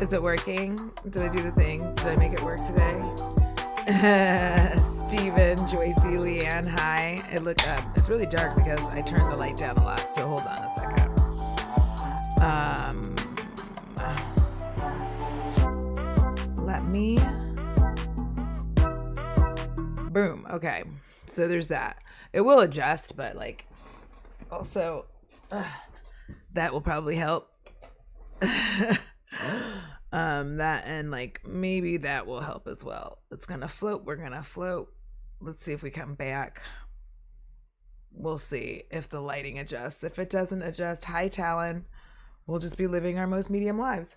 Is it working? Did I do the thing? Did I make it work today? Steven, Joycey, Leanne, hi. It's really dark because I turned the light down a lot, so hold on a second. Let me... Boom. Okay. So there's that. It will adjust, but like, also, that will probably help. That and like maybe that will help as well. It's gonna float. We're gonna float. Let's see if we come back. We'll see if the lighting adjusts. If it doesn't adjust, hi Talon. We'll just be living our most medium lives.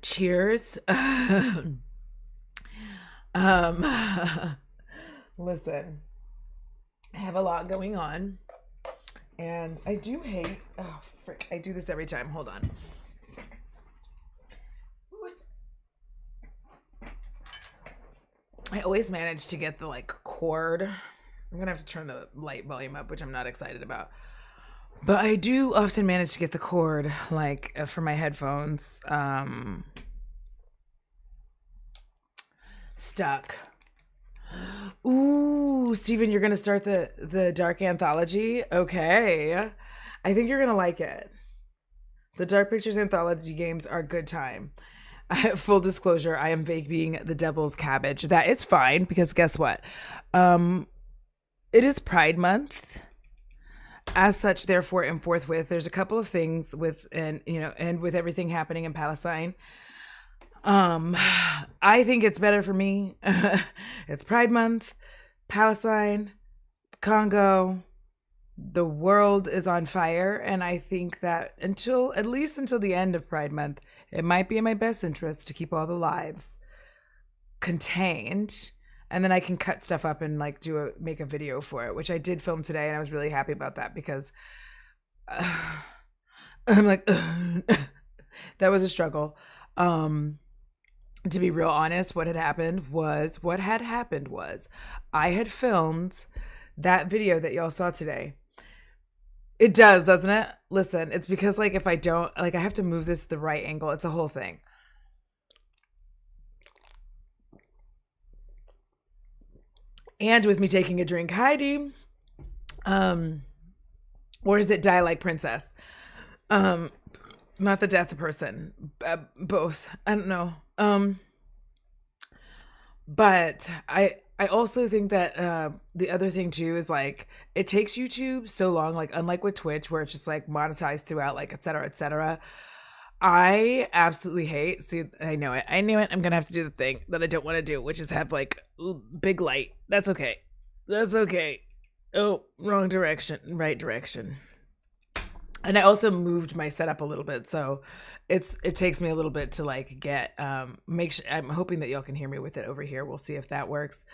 Cheers. Listen, I have a lot going on. And I do hate, oh frick, I do this every time. Hold on. What? I always manage to get the like cord. I'm gonna have to turn the light volume up, which I'm not excited about. But I do often manage to get the cord like for my headphones stuck. Ooh, Steven, you're gonna start the Dark Anthology? Okay. I think you're gonna like it. The Dark Pictures Anthology games are a good time. Full disclosure, I am vague being the devil's cabbage. That is fine, because guess what? It is Pride Month. As such, therefore, and forthwith, there's a couple of things with everything happening in Palestine. I think it's better for me. It's Pride Month, Palestine, Congo, the world is on fire. And I think that at least until the end of Pride Month, it might be in my best interest to keep all the lives contained. And then I can cut stuff up and like make a video for it, which I did film today. And I was really happy about that because I'm like, that was a struggle. To be real honest, what had happened was I had filmed that video that y'all saw today. It does, doesn't it? Listen, it's because like if I don't, like I have to move this the right angle. It's a whole thing. And with me taking a drink, Heidi. Or is it Die Like Princess? Not the death person. Both. I don't know. But I also think that the other thing too is like it takes YouTube so long, like unlike with Twitch where it's just like monetized throughout, like et cetera. I absolutely hate. See, I knew it. I'm gonna have to do the thing that I don't want to do, which is have like big light. That's okay. Oh, wrong direction. Right direction. And I also moved my setup a little bit, so it takes me a little bit to like get make sure. I'm hoping that y'all can hear me with it over here. We'll see if that works.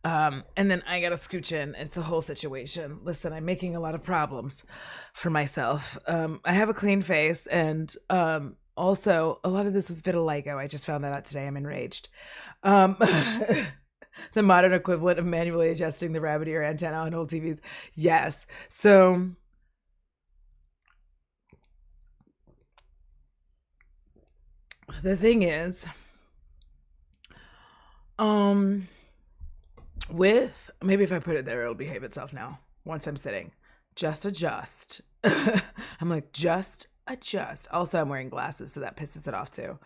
And then I gotta scooch in. It's a whole situation. Listen, I'm making a lot of problems for myself. I have a clean face, and also a lot of this was vitiligo. I just found that out today. I'm enraged. The modern equivalent of manually adjusting the rabbit ear antenna on old TVs. Yes. So. The thing is, with maybe if I put it there, it'll behave itself now. Once I'm sitting, just adjust. I'm like, just adjust. Also, I'm wearing glasses, so that pisses it off too.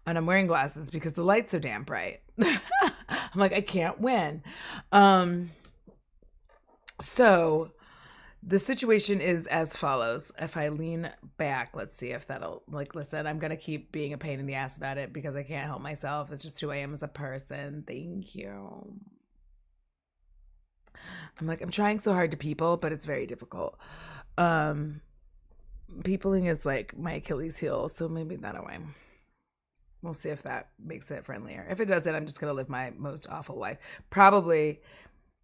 And I'm wearing glasses because the light's so damn bright. I'm like, I can't win. So the situation is as follows. If I lean back, let's see if that'll, like, listen, I'm going to keep being a pain in the ass about it because I can't help myself. It's just who I am as a person. Thank you. I'm like, I'm trying so hard to people, but it's very difficult. Peopling is like my Achilles heel, so maybe that way. We'll see if that makes it friendlier. If it doesn't, I'm just going to live my most awful life. Probably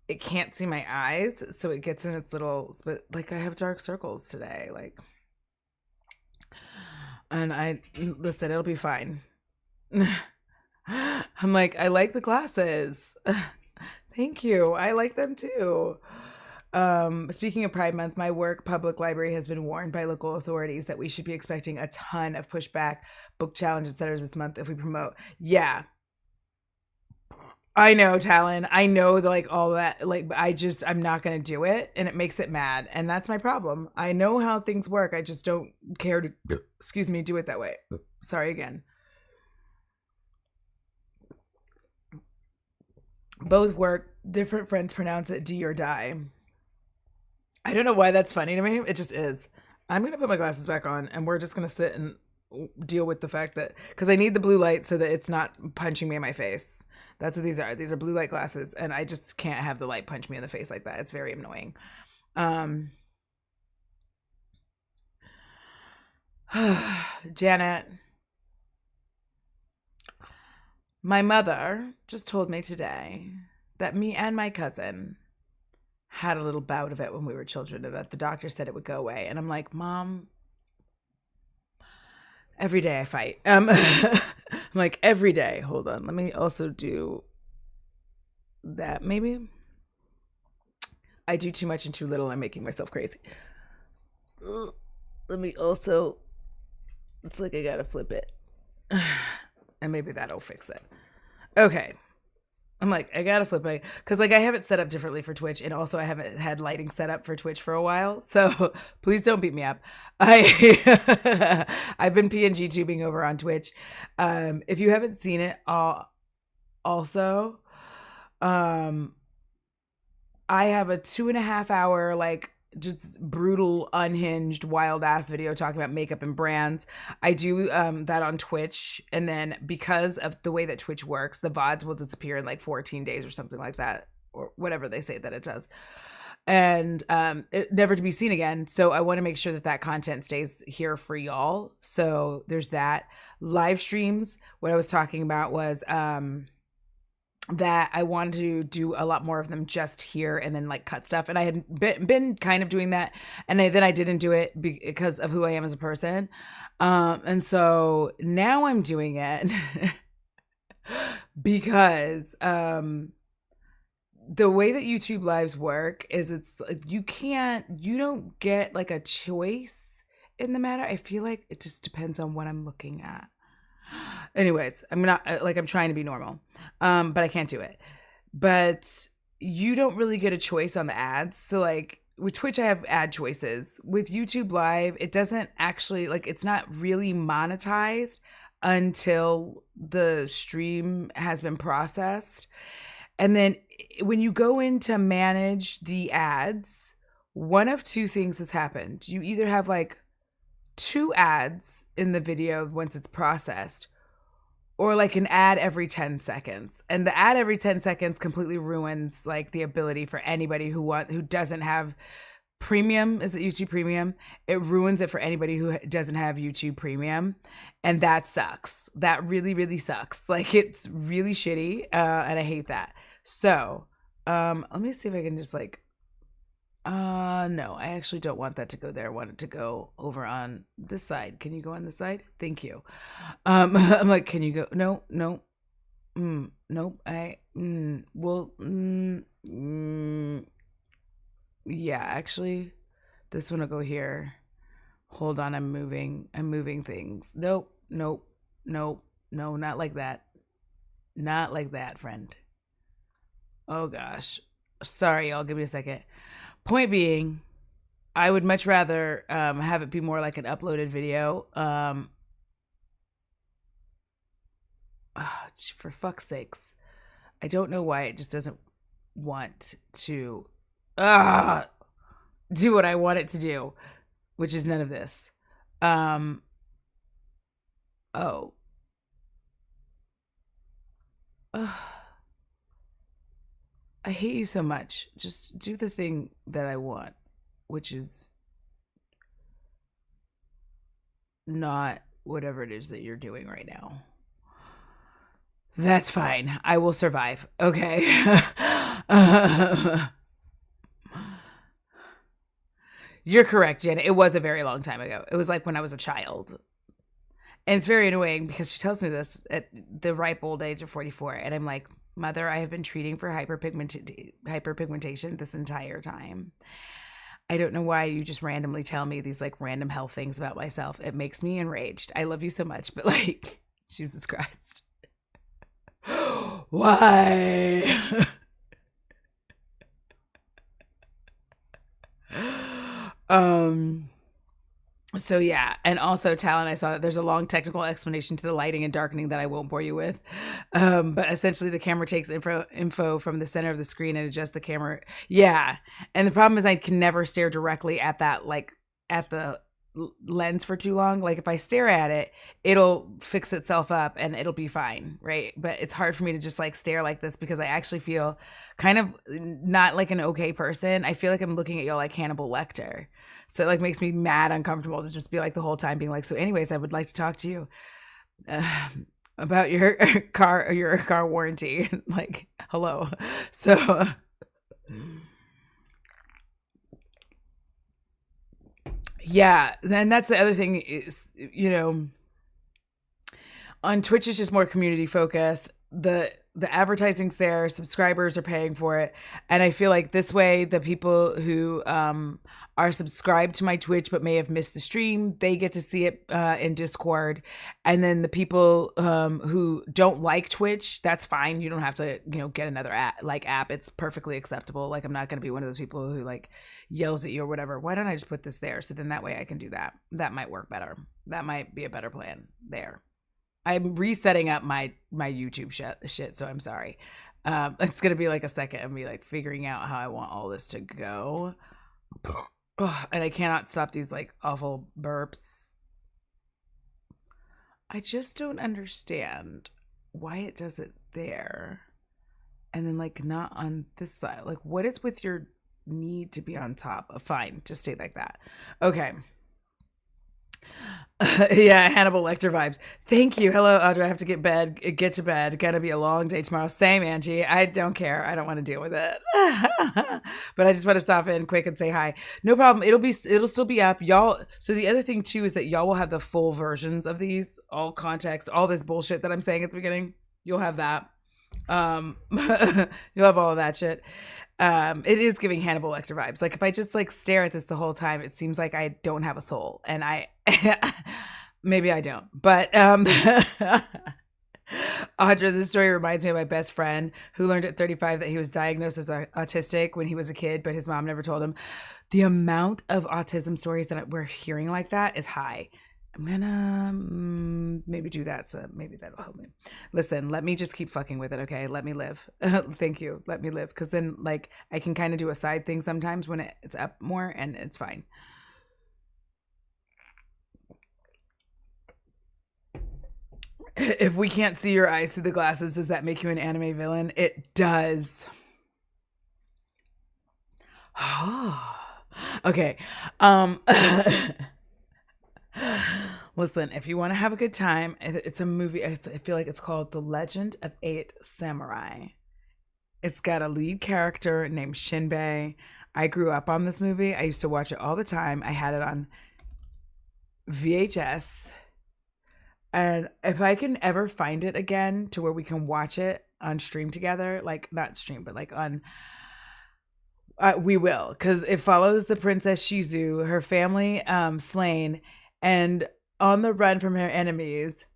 it can't see my eyes, so it gets in its little, but like I have dark circles today, like, and listen, it'll be fine. I'm like, I like the glasses. Thank you. I like them too. Speaking of Pride Month, my work public library has been warned by local authorities that we should be expecting a ton of pushback, book challenge, etc. this month if we promote. Yeah, I know, Talon. I know, like, all that. Like, I'm not going to do it, and it makes it mad, and that's my problem. I know how things work. I just don't care to, excuse me, do it that way. Sorry again. Both work. Different friends pronounce it D or die. I don't know why that's funny to me. It just is. I'm going to put my glasses back on, and we're just going to sit and deal with the fact that, because I need the blue light so that it's not punching me in my face. That's what these are. These are blue light glasses, and I just can't have the light punch me in the face like that. It's very annoying. Janet, my mother just told me today that me and my cousin had a little bout of it when we were children, and that the doctor said it would go away. And I'm like, Mom, every day I fight. I'm like, every day. Hold on. Let me also do that. Maybe I do too much and too little. I'm making myself crazy. Let me also, it's like I gotta flip it. And maybe that'll fix it. Okay. I'm like, I gotta flip it. Because, like, I have it set up differently for Twitch. And also, I haven't had lighting set up for Twitch for a while. So please don't beat me up. I've been PNG tubing over on Twitch. If you haven't seen it, also, I have a 2.5 hour, like, just brutal, unhinged, wild ass video talking about makeup and brands. I do that on Twitch, and then because of the way that Twitch works, the VODs will disappear in like 14 days or something like that, or whatever they say that it does, and it never to be seen again. So I want to make sure that that content stays here for y'all. So there's that. Live streams, what I was talking about was that I wanted to do a lot more of them just here and then like cut stuff. And I had been kind of doing that. And then I didn't do it because of who I am as a person. And so now I'm doing it because the way that YouTube lives work is it's like you don't get like a choice in the matter. I feel like it just depends on what I'm looking at. Anyways, I'm trying to be normal, but I can't do it. But you don't really get a choice on the ads. So like with Twitch, I have ad choices. With YouTube Live, it doesn't actually, like, it's not really monetized until the stream has been processed. And then when you go in to manage the ads, one of two things has happened. You either have like 2 ads in the video once it's processed, or like an ad every 10 seconds. And the ad every 10 seconds completely ruins like the ability for anybody who doesn't have premium. Is it YouTube Premium? It ruins it for anybody who doesn't have YouTube Premium. And that sucks. That really, really sucks. Like, it's really shitty. And I hate that. So let me see if I can just like, no, I actually don't want that to go there. I want it to go over on this side. Can you go on this side? Thank you. I'm like, can you go? No. Nope. Yeah, actually, this one will go here. Hold on. I'm moving things. Nope. No, not like that. Not like that, friend. Oh gosh. Sorry, y'all. Give me a second. Point being, I would much rather have it be more like an uploaded video. For fuck's sakes. I don't know why it just doesn't want to do what I want it to do, which is none of this. I hate you so much. Just do the thing that I want, which is not whatever it is that you're doing right now. That's fine. I will survive. Okay. You're correct, Janet. It was a very long time ago. It was like when I was a child. And it's very annoying because she tells me this at the ripe old age of 44. And I'm like, Mother, I have been treating for hyperpigmentation this entire time. I don't know why you just randomly tell me these like random health things about myself. It makes me enraged. I love you so much, but like, Jesus Christ. Why? um so yeah, and also Talon, I saw that there's a long technical explanation to the lighting and darkening that I won't bore you with. But essentially the camera takes info from the center of the screen and adjusts the camera. Yeah. And the problem is I can never stare directly at that, like at the lens for too long. Like if I stare at it, it'll fix itself up and it'll be fine, right? But it's hard for me to just like stare like this because I actually feel kind of not like an okay person. I feel like I'm looking at you like Hannibal Lecter. So it like makes me mad uncomfortable to just be like the whole time being like, so anyways, I would like to talk to you about your car warranty. Like, hello. So yeah, then that's the other thing is, on Twitch is just more community focused. The advertising's there, subscribers are paying for it, and I feel like this way the people who are subscribed to my Twitch but may have missed the stream, they get to see it in Discord, and then the people who don't like Twitch, that's fine. You don't have to get another app. It's perfectly acceptable. Like I'm not going to be one of those people who like yells at you or whatever. Why don't I just put this there, so then that way I can do that. That might work better. That might be a better plan there. I'm resetting up my YouTube shit, so I'm sorry. It's gonna be like a second of me like figuring out how I want all this to go. Ugh, and I cannot stop these like awful burps. I just don't understand why it does it there and then like not on this side. Like what is with your need to be on top? Fine, just stay like that. Okay. Yeah, Hannibal Lecter vibes. Thank you. Hello, Audra. I have to get to bed. Gonna be a long day tomorrow. Same, Angie. I don't care. I don't want to deal with it. But I just want to stop in quick and say hi. No problem. It'll still be up, y'all. So the other thing too is that y'all will have the full versions of these, all context, all this bullshit that I'm saying at the beginning. You'll have that. You'll have all of that shit. It is giving Hannibal Lecter vibes. Like if I just like stare at this the whole time, it seems like I don't have a soul, and I maybe I don't. But Audra, this story reminds me of my best friend who learned at 35 that he was diagnosed as autistic when he was a kid, but his mom never told him. The amount of autism stories that we're hearing like that is high. I'm gonna maybe do that, so maybe that'll help me. Listen, let me just keep fucking with it, okay? Let me live. Thank you. Let me live, because then like I can kind of do a side thing sometimes when it's up more, and it's fine. If we can't see your eyes through the glasses, does that make you an anime villain? It does. Okay. Listen, if you want to have a good time, it's a movie. I feel like it's called The Legend of Eight Samurai. It's got a lead character named Shinbei. I grew up on this movie. I used to watch it all the time. I had it on VHS. And if I can ever find it again to where we can watch it on stream together, like not stream, but like on, we will, because it follows the Princess Shizu, her family slain, and on the run from her enemies.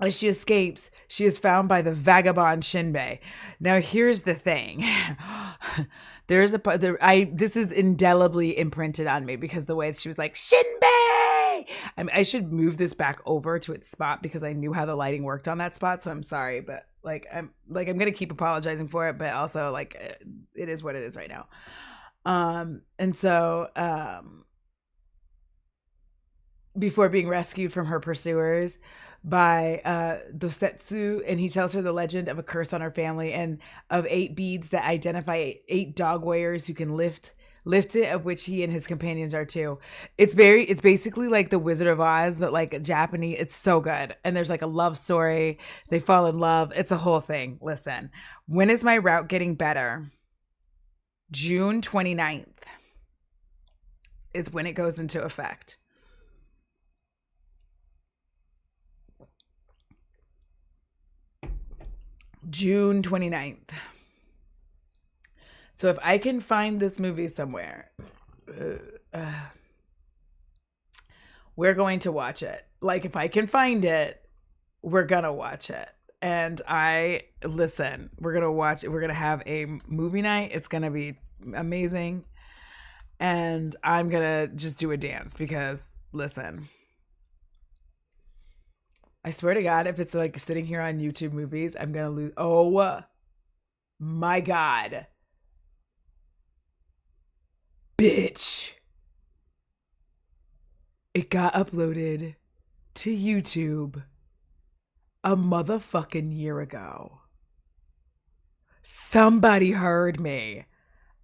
As she escapes, she is found by the vagabond Shinbei. Now, here's the thing. This is indelibly imprinted on me because the way she was like, Shinbei! I should move this back over to its spot because I knew how the lighting worked on that spot. So I'm sorry, but I'm going to keep apologizing for it, but also like it is what it is right now. And so, before being rescued from her pursuers by Dosetsu, and he tells her the legend of a curse on her family and of 8 beads that identify 8 dog warriors who can lift it, of which he and his companions are too. It's basically like the Wizard of Oz, but like Japanese. It's so good. And there's like a love story. They fall in love. It's a whole thing. Listen, when is my route getting better? June 29th is when it goes into effect. June 29th. So if I can find this movie somewhere, we're going to watch it. Like, if I can find it, we're going to watch it. And we're going to watch it. We're going to have a movie night. It's going to be amazing. And I'm going to just do a dance because, listen, I swear to God, if it's like sitting here on YouTube movies, I'm going to lose. Oh my God. Bitch. It got uploaded to YouTube a motherfucking year ago. Somebody heard me.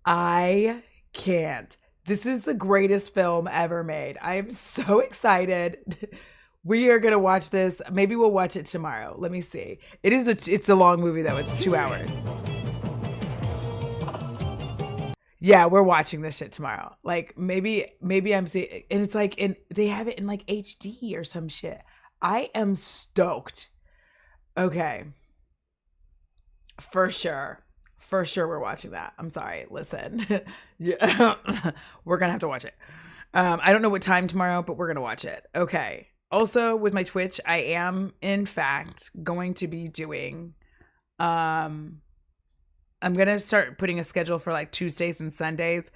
I can't. This is the greatest film ever made. I am so excited. We are going to watch this. Maybe we'll watch it tomorrow. Let me see. It's a long movie though. It's 2 hours. Yeah, we're watching this shit tomorrow. Like maybe I'm seeing, and it's like they have it in like HD or some shit. I am stoked. Okay. For sure we're watching that. I'm sorry. Listen. We're going to have to watch it. I don't know what time tomorrow, but we're going to watch it. Okay. Also with my Twitch, I am in fact going to be doing I'm going to start putting a schedule for like Tuesdays and Sundays.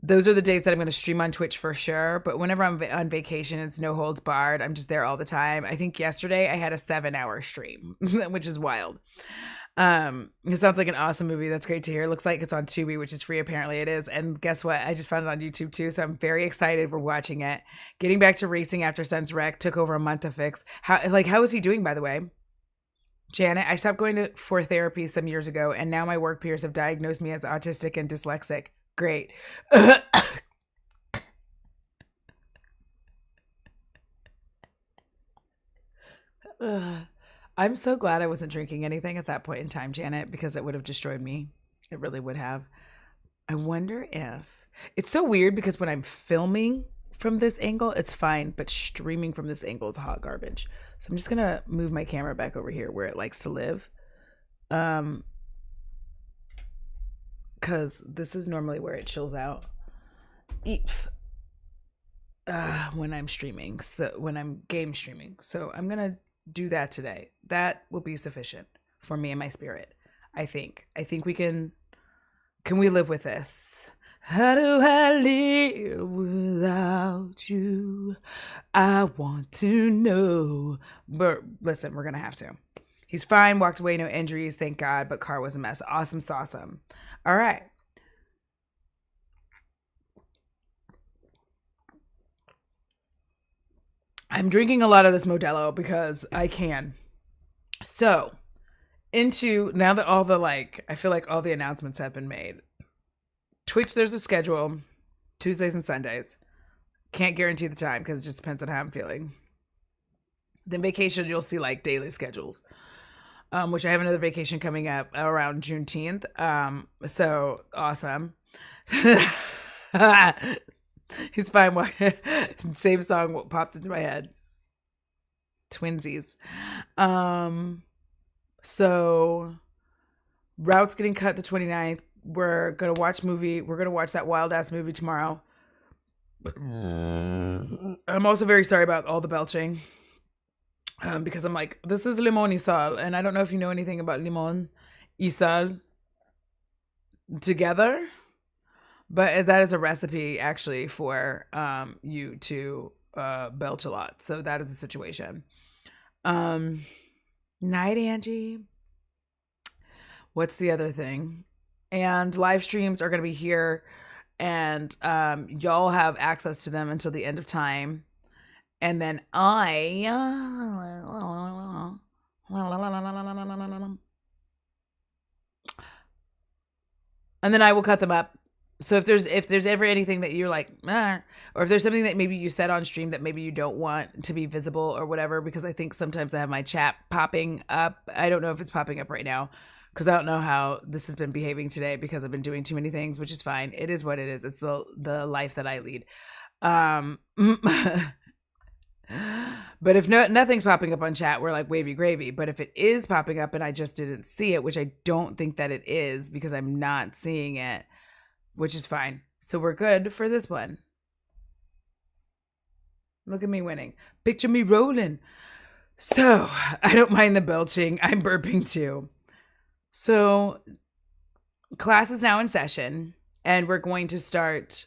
Those are the days that I'm going to stream on Twitch for sure. But whenever I'm on vacation, it's no holds barred. I'm just there all the time. I think yesterday I had a 7-hour stream, which is wild. It sounds like an awesome movie. That's great to hear. It looks like it's on Tubi, which is free. Apparently it is. And guess what? I just found it on YouTube too. So I'm very excited for watching it. Getting back to racing after Son's wreck took over a month to fix. How is he doing, by the way? Janet, I stopped going for therapy some years ago, and now my work peers have diagnosed me as autistic and dyslexic. Great. I'm so glad I wasn't drinking anything at that point in time, Janet, because it would have destroyed me. It really would have. I wonder if... It's so weird because when I'm filming from this angle, it's fine, but streaming from this angle is hot garbage. So I'm just going to move my camera back over here where it likes to live. Because this is normally where it chills out. When I'm streaming, so when I'm game streaming. So I'm going to do that today. That will be sufficient for me and my spirit. I think we can we live with this? How do I live without you? I want to know. But listen, we're going to have to. He's fine, walked away, no injuries, thank God, but car was a mess. Awesome sauceum. All right. I'm drinking a lot of this Modelo because I can. So, now that all the I feel like all the announcements have been made. Twitch, there's a schedule, Tuesdays and Sundays. Can't guarantee the time because it just depends on how I'm feeling. Then vacation, you'll see like daily schedules, which I have another vacation coming up around Juneteenth. So awesome. He's fine. Same song popped into my head. Twinsies. So route's getting cut the 29th. We're going to watch movie. We're going to watch that wild ass movie tomorrow. I'm also very sorry about all the belching. Because I'm like, this is limon y sal. And I don't know if you know anything about limon y sal together. But that is a recipe actually for you to belch a lot. So that is a situation. Night, Angie. What's the other thing? And live streams are going to be here. And y'all have access to them until the end of time. And then I will cut them up. So if there's ever anything that you're like, or if there's something that maybe you said on stream that maybe you don't want to be visible or whatever, because I think sometimes I have my chat popping up. I don't know if it's popping up right now because I don't know how this has been behaving today because I've been doing too many things, which is fine. It is what it is. It's the life that I lead. But But if nothing's popping up on chat, we're like wavy gravy. But if it is popping up and I just didn't see it, which I don't think that it is because I'm not seeing it, which is fine. So we're good for this one. Look at me winning. Picture me rolling. So I don't mind the belching. I'm burping too. So class is now in session and we're going to start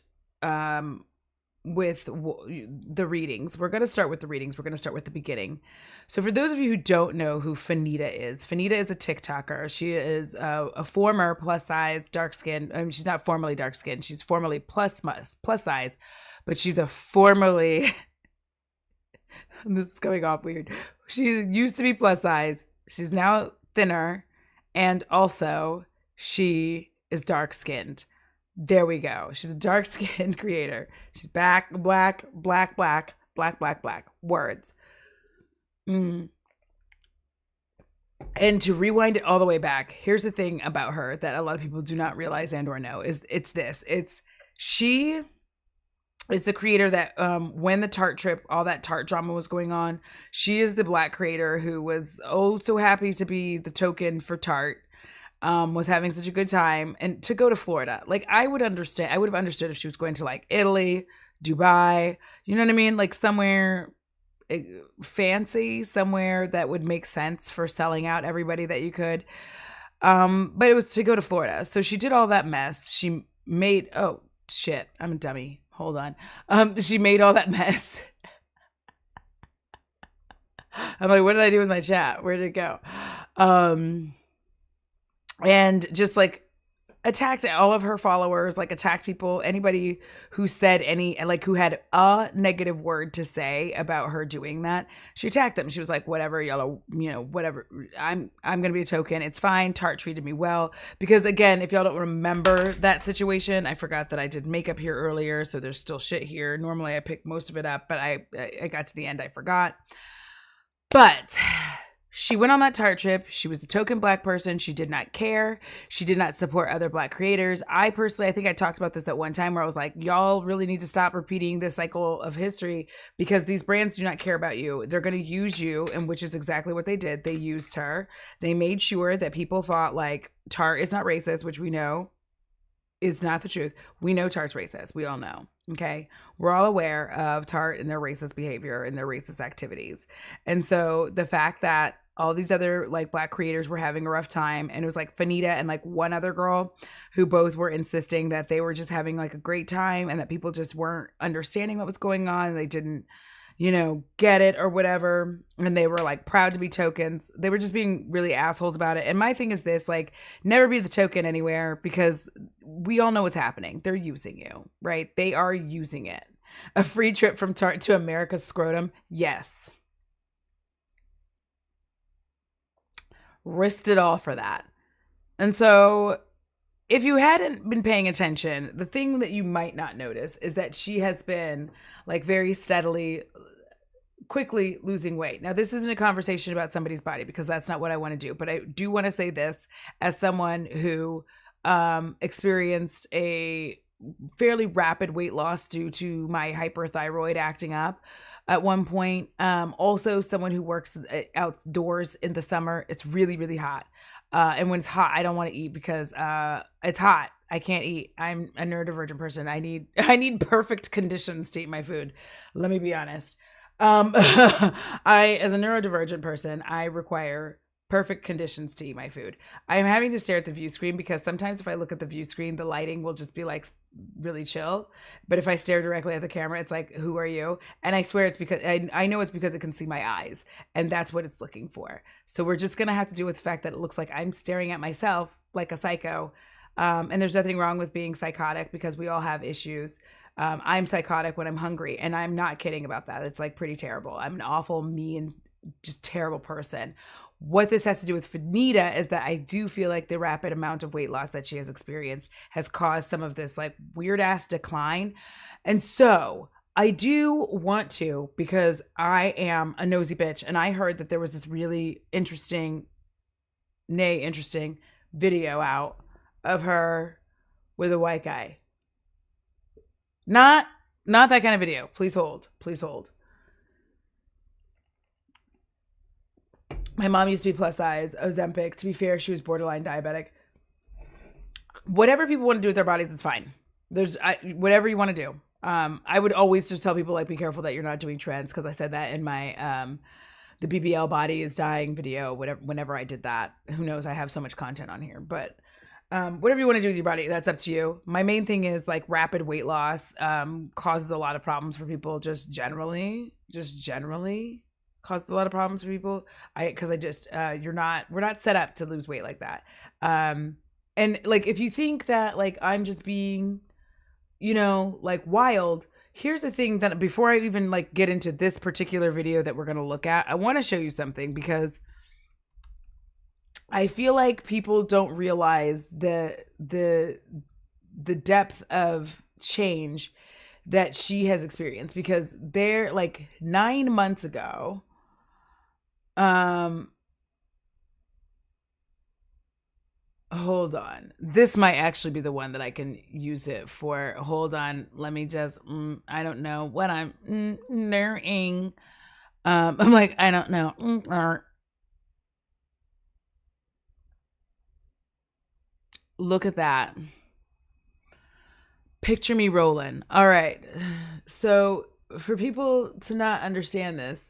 with the readings. We're going to start with the readings. We're going to start with the beginning. So for those of you who don't know who Fannita is a TikToker. She is a former plus size, dark skin. I mean, she's not formerly dark skin. She's formerly plus size, but she's a formerly, this is coming off weird. She used to be plus size. She's now thinner. And also she is dark skinned. There we go. She's a dark skinned creator. She's black. Words. And to rewind it all the way back, here's the thing about her that a lot of people do not realize and or know is she is the creator that when the Tarte trip, all that Tarte drama was going on, she is the Black creator who was oh so happy to be the token for Tarte. Was having such a good time and to go to Florida. Like I would have understood if she was going to like Italy, Dubai, you know what I mean? Like somewhere fancy, somewhere that would make sense for selling out everybody that you could. But it was to go to Florida. So she did all that mess. She made, oh shit, I'm a dummy. Hold on. She made all that mess. I'm like, what did I do with my chat? Where did it go? And just like attacked all of her followers, like attacked people, anybody who said who had a negative word to say about her doing that. She attacked them. She was like, whatever, y'all, whatever. I'm going to be a token. It's fine. Tarte treated me well. Because again, if y'all don't remember that situation, I forgot that I did makeup here earlier. So there's still shit here. Normally I pick most of it up, but I got to the end. I forgot. But she went on that Tarte trip. She was the token Black person. She did not care. She did not support other Black creators. I think I talked about this at one time where I was like, y'all really need to stop repeating this cycle of history because these brands do not care about you. They're going to use you, and which is exactly what they did. They used her. They made sure that people thought like Tarte is not racist, which we know is not the truth. We know Tarte's racist. We all know. Okay. We're all aware of Tarte and their racist behavior and their racist activities. And so the fact that all these other like Black creators were having a rough time, and it was like Fannita and like one other girl who both were insisting that they were just having like a great time and that people just weren't understanding what was going on. They didn't, get it or whatever. And they were like proud to be tokens. They were just being really assholes about it. And my thing is this, like, never be the token anywhere because we all know what's happening. They're using you, right? They are using it. A free trip from Tarte to America's scrotum. Yes. Risked it all for that. And so if you hadn't been paying attention, the thing that you might not notice is that she has been like very steadily, quickly losing weight. Now, this isn't a conversation about somebody's body because that's not what I want to do. But I do want to say this as someone who experienced a fairly rapid weight loss due to my hyperthyroid acting up at one point. Also someone who works outdoors in the summer. It's really, really hot. And when it's hot, I don't want to eat because it's hot. I can't eat. I'm a neurodivergent person. I need perfect conditions to eat my food. Let me be honest. As a neurodivergent person, I require perfect conditions to eat my food. I am having to stare at the view screen because sometimes if I look at the view screen, the lighting will just be like really chill. But if I stare directly at the camera, it's like, who are you? And I swear it's because I know it's because it can see my eyes, and that's what it's looking for. So we're just going to have to deal with the fact that it looks like I'm staring at myself like a psycho. And there's nothing wrong with being psychotic because we all have issues. I'm psychotic when I'm hungry, and I'm not kidding about that. It's like pretty terrible. I'm an awful, mean, just terrible person. What this has to do with Fannita is that I do feel like the rapid amount of weight loss that she has experienced has caused some of this like weird ass decline. And so I do want to, because I am a nosy bitch, and I heard that there was this really interesting video out of her with a white guy. Not that kind of video. Please hold. My mom used to be plus size, Ozempic. To be fair, she was borderline diabetic. Whatever people want to do with their bodies, it's fine. Whatever you want to do. I would always just tell people, like, be careful that you're not doing trends, because I said that in my the BBL body is dying video. Whenever I did that, who knows? I have so much content on here, but whatever you want to do with your body, that's up to you. My main thing is like rapid weight loss causes a lot of problems for people. Just generally causes a lot of problems for people. We're not set up to lose weight like that. And like, if you think that like I'm just being, like wild, here's the thing that before I even like get into this particular video that we're going to look at, I want to show you something, because I feel like people don't realize the depth of change that she has experienced, because they're like 9 months ago, hold on. This might actually be the one that I can use it for. Hold on. Let me just, I don't know what I'm learning. I'm like, I don't know. Look at that. Picture me rolling. All right. So for people to not understand this,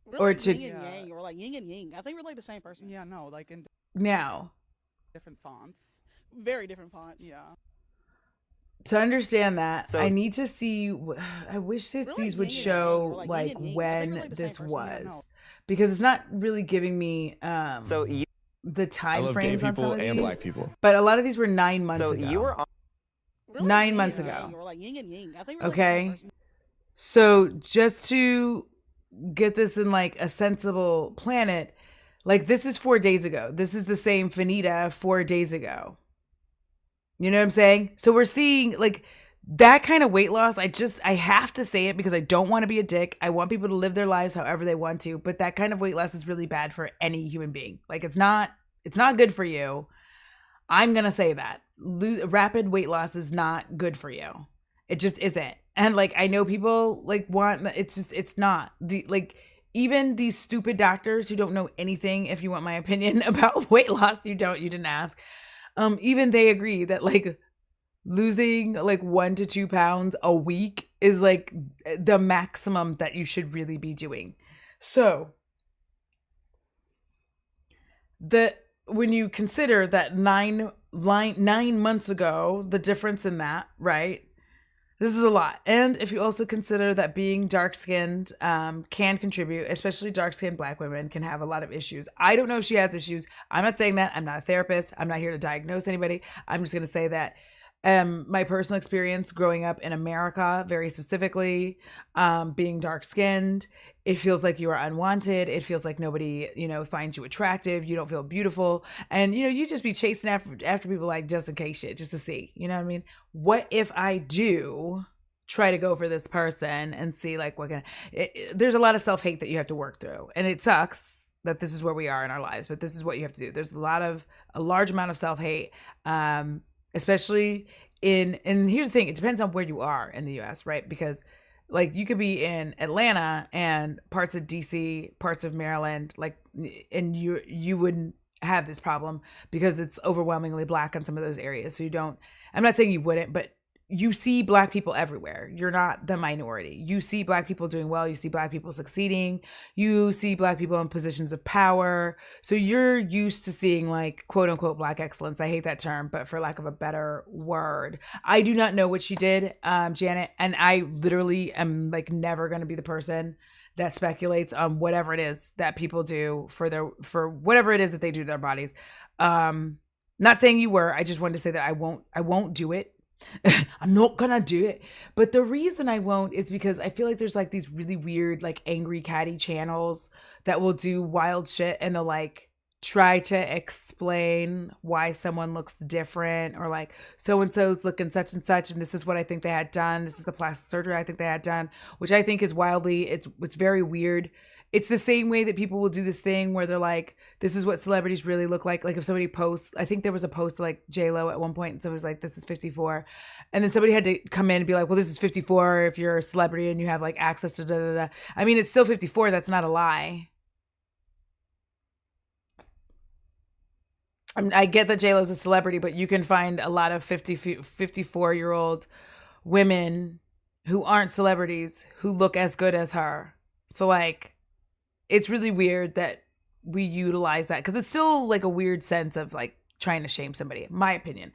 We're or like to yin and yang, or like yin and yang. I think we're like the same person. Yeah, no, like in now, different fonts. Very different fonts. Yeah. to understand that, So- I need to see. I wish that We're like these would yin and show yang, or like like yin and yang. I think when we're like the this same person. Yeah, no. was, because it's not really giving me So you, the I time love gay frames on some people of and these. black people. But a lot of these were 9 months so ago. you were on. We're like 9 yin months and ago. yang, or like yin and yang. I think we're like Okay. the same person. So just to get this in like a sensible planet, like this is 4 days ago. This is the same Fannita 4 days ago. You know what I'm saying? So we're seeing like that kind of weight loss. I have to say it because I don't want to be a dick. I want people to live their lives however they want to, but that kind of weight loss is really bad for any human being. Like it's not good for you. I'm going to say that. Rapid weight loss is not good for you. It just isn't. And like I know people like want, it's not. Even these stupid doctors who don't know anything, if you want my opinion about weight loss, you didn't ask. Even they agree that like losing like 1 to 2 pounds a week is like the maximum that you should really be doing. So when you consider that 9 months ago, the difference in that, right? This is a lot. And if you also consider that being dark-skinned can contribute, especially dark-skinned black women can have a lot of issues. I don't know if she has issues. I'm not saying that. I'm not a therapist. I'm not here to diagnose anybody. I'm just going to say that my personal experience growing up in America, very specifically, being dark-skinned, it feels like you are unwanted. It feels like nobody, finds you attractive. You don't feel beautiful. And, you just be chasing after people like just in case shit, just to see, you know what I mean? What if I do try to go for this person and see like there's a lot of self-hate that you have to work through. And it sucks that this is where we are in our lives, but this is what you have to do. There's a large amount of self-hate, especially and here's the thing, it depends on where you are in the US, right? Because like you could be in Atlanta and parts of DC, parts of Maryland, like, and you wouldn't have this problem because it's overwhelmingly black in some of those areas. So I'm not saying you wouldn't, but you see black people everywhere. You're not the minority. You see black people doing well. You see black people succeeding. You see black people in positions of power. So you're used to seeing like quote unquote black excellence. I hate that term, but for lack of a better word, I do not know what she did, Janet. And I literally am like never going to be the person that speculates on whatever it is that people do for whatever it is that they do to their bodies. Not saying you were. I just wanted to say that I won't do it. I'm not gonna do it. But the reason I won't is because I feel like there's like these really weird like angry catty channels that will do wild shit and they'll like try to explain why someone looks different, or like so and so's looking such and such and this is what I think they had done, this is the plastic surgery I think they had done, which I think is wildly, it's very weird. It's the same way that people will do this thing where they're like, this is what celebrities really look like. Like if somebody posts, I think there was a post like J-Lo at one point and somebody was like, this is 54. And then somebody had to come in and be like, well, this is 54 if you're a celebrity and you have like access to da da da. I mean, it's still 54. That's not a lie. I get that J-Lo's a celebrity, but you can find a lot of 54-year-old women who aren't celebrities who look as good as her. So like, it's really weird that we utilize that because it's still like a weird sense of like trying to shame somebody, in my opinion.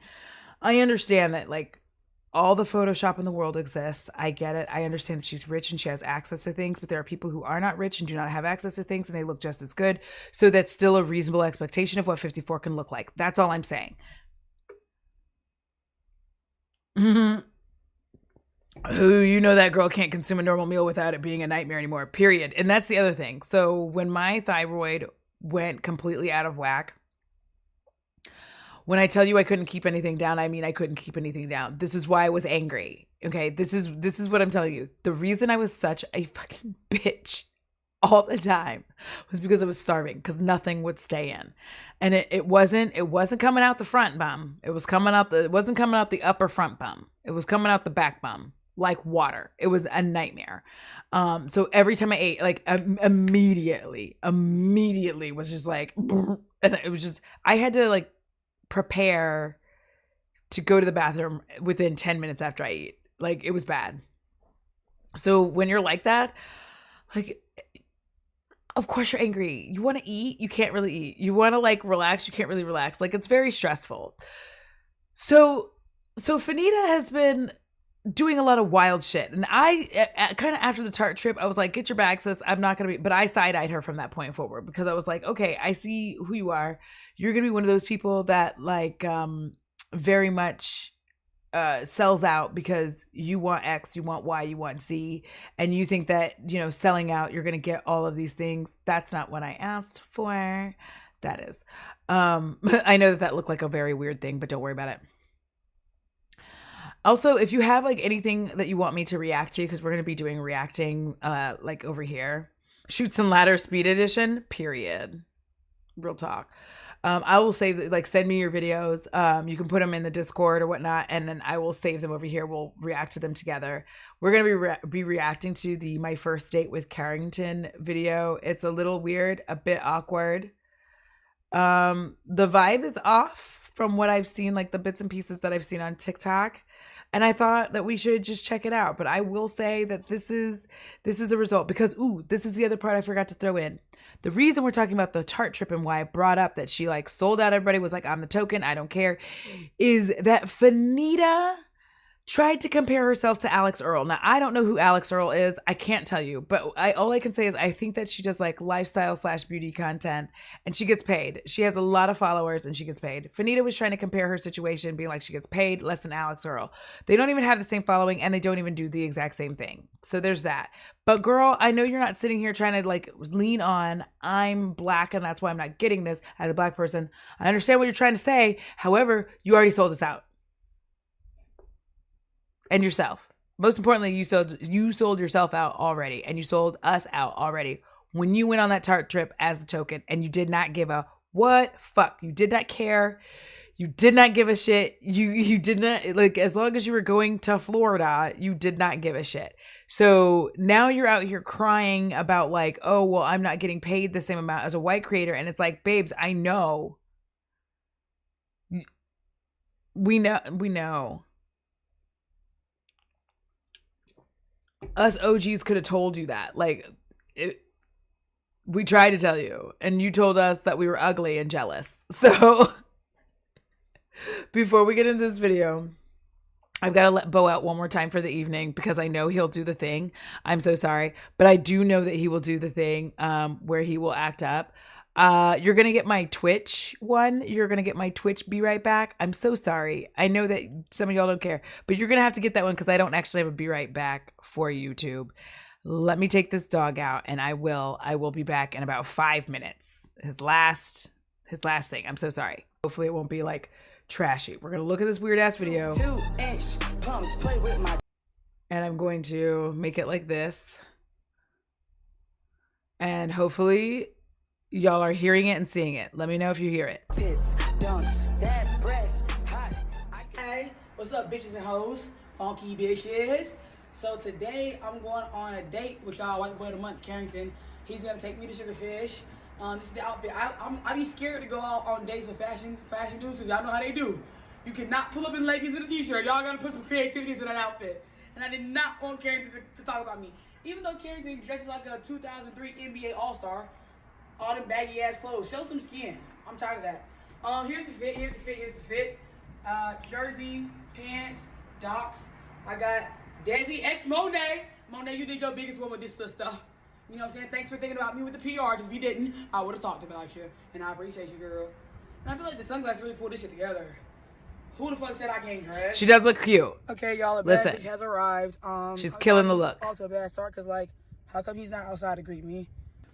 I understand that like all the Photoshop in the world exists. I get it. I understand that she's rich and she has access to things, but there are people who are not rich and do not have access to things and they look just as good. So that's still a reasonable expectation of what 54 can look like. That's all I'm saying. Mm-hmm. Who, you know, that girl can't consume a normal meal without it being a nightmare anymore, period. And that's the other thing. So when my thyroid went completely out of whack, when I tell you I couldn't keep anything down, I mean I couldn't keep anything down. This is why I was angry. Okay, this is what I'm telling you. The reason I was such a fucking bitch all the time was because I was starving, because nothing would stay in. And it wasn't coming out the front bum. It wasn't coming out the upper front bum. It was coming out the back bum like water. It was a nightmare. So every time I ate, like immediately was just like, and it was just, I had to like prepare to go to the bathroom within 10 minutes after I eat. Like, it was bad. So when you're like that, like, of course you're angry. You want to eat, you can't really eat. You want to like relax, you can't really relax. Like, it's very stressful. So Fannita has been doing a lot of wild shit. And I kind of after the Tarte trip, I was like, get your bag, sis. I'm not going to be, but I side-eyed her from that point forward because I was like, okay, I see who you are. You're going to be one of those people that like very much sells out because you want X, you want Y, you want Z, and you think that, you know, selling out, you're going to get all of these things. That's not what I asked for. That is. I know that looked like a very weird thing, but don't worry about it. Also, if you have like anything that you want me to react to, because we're going to be doing reacting like over here, Chutes and Ladders Speed Edition, period. Real talk. I will save, like, send me your videos. You can put them in the Discord or whatnot, and then I will save them over here. We'll react to them together. We're going to be reacting to the My First Date with Carrington video. It's a little weird, a bit awkward. The vibe is off from what I've seen, like the bits and pieces that I've seen on TikTok. And I thought that we should just check it out. But I will say that this is a result because, ooh, this is the other part I forgot to throw in. The reason we're talking about the Tarte trip and why I brought up that she like sold out everybody, was like, I'm the token, I don't care, is that Fannita tried to compare herself to Alex Earl. Now, I don't know who Alex Earl is. I can't tell you, but all I can say is I think that she does like lifestyle / beauty content and she gets paid. She has a lot of followers and she gets paid. Fannita was trying to compare her situation, being like she gets paid less than Alex Earl. They don't even have the same following and they don't even do the exact same thing. So there's that. But girl, I know you're not sitting here trying to like lean on, I'm black and that's why I'm not getting this as a black person. I understand what you're trying to say. However, you already sold us out. And yourself. Most importantly, you sold yourself out already, and you sold us out already when you went on that Tarte trip as the token, and you did not give a what fuck. You did not care. You did not give a shit. You did not, like, as long as you were going to Florida, you did not give a shit. So now you're out here crying about like, oh, well, I'm not getting paid the same amount as a white creator. And it's like, babes, I know. We know. Us OGs could have told you that. Like, we tried to tell you, and you told us that we were ugly and jealous. So, before we get into this video, I've got to let Bo out one more time for the evening because I know he'll do the thing. I'm so sorry, but I do know that he will do the thing where he will act up. You're going to get my Twitch one. You're going to get my Twitch Be Right Back. I'm so sorry. I know that some of y'all don't care, but you're going to have to get that one because I don't actually have a Be Right Back for YouTube. Let me take this dog out and I will be back in about 5 minutes. His last thing. I'm so sorry. Hopefully it won't be like trashy. We're going to look at this weird ass video. 2-inch pumps, play with my... And I'm going to make it like this. And hopefully y'all are hearing it and seeing it. Let me know if you hear it. Tits, dunks, that breath, hot. Hey, what's up, bitches and hoes? Funky bitches. So today I'm going on a date with y'all white boy of the month, Carrington. He's gonna take me to Sugarfish. This is the outfit. I be scared to go out on dates with fashion dudes because y'all know how they do. You cannot pull up in leggings and a t-shirt. Y'all gotta put some creativity into that outfit. And I did not want Carrington to talk about me. Even though Carrington dresses like a 2003 NBA All-Star, all them baggy ass clothes. Show some skin. I'm tired of that. Here's the fit. Jersey, pants, Docs. I got Desi X Monet. Monet, you did your biggest one with this stuff. You know what I'm saying? Thanks for thinking about me with the PR, because if you didn't, I would have talked about you. And I appreciate you, girl. And I feel like the sunglasses really pulled this shit together. Who the fuck said I can't dress? She does look cute. Okay, y'all, a Listen. bad bitch has arrived. She's killing the look. Off to a bad start, because, like, how come he's not outside to greet me?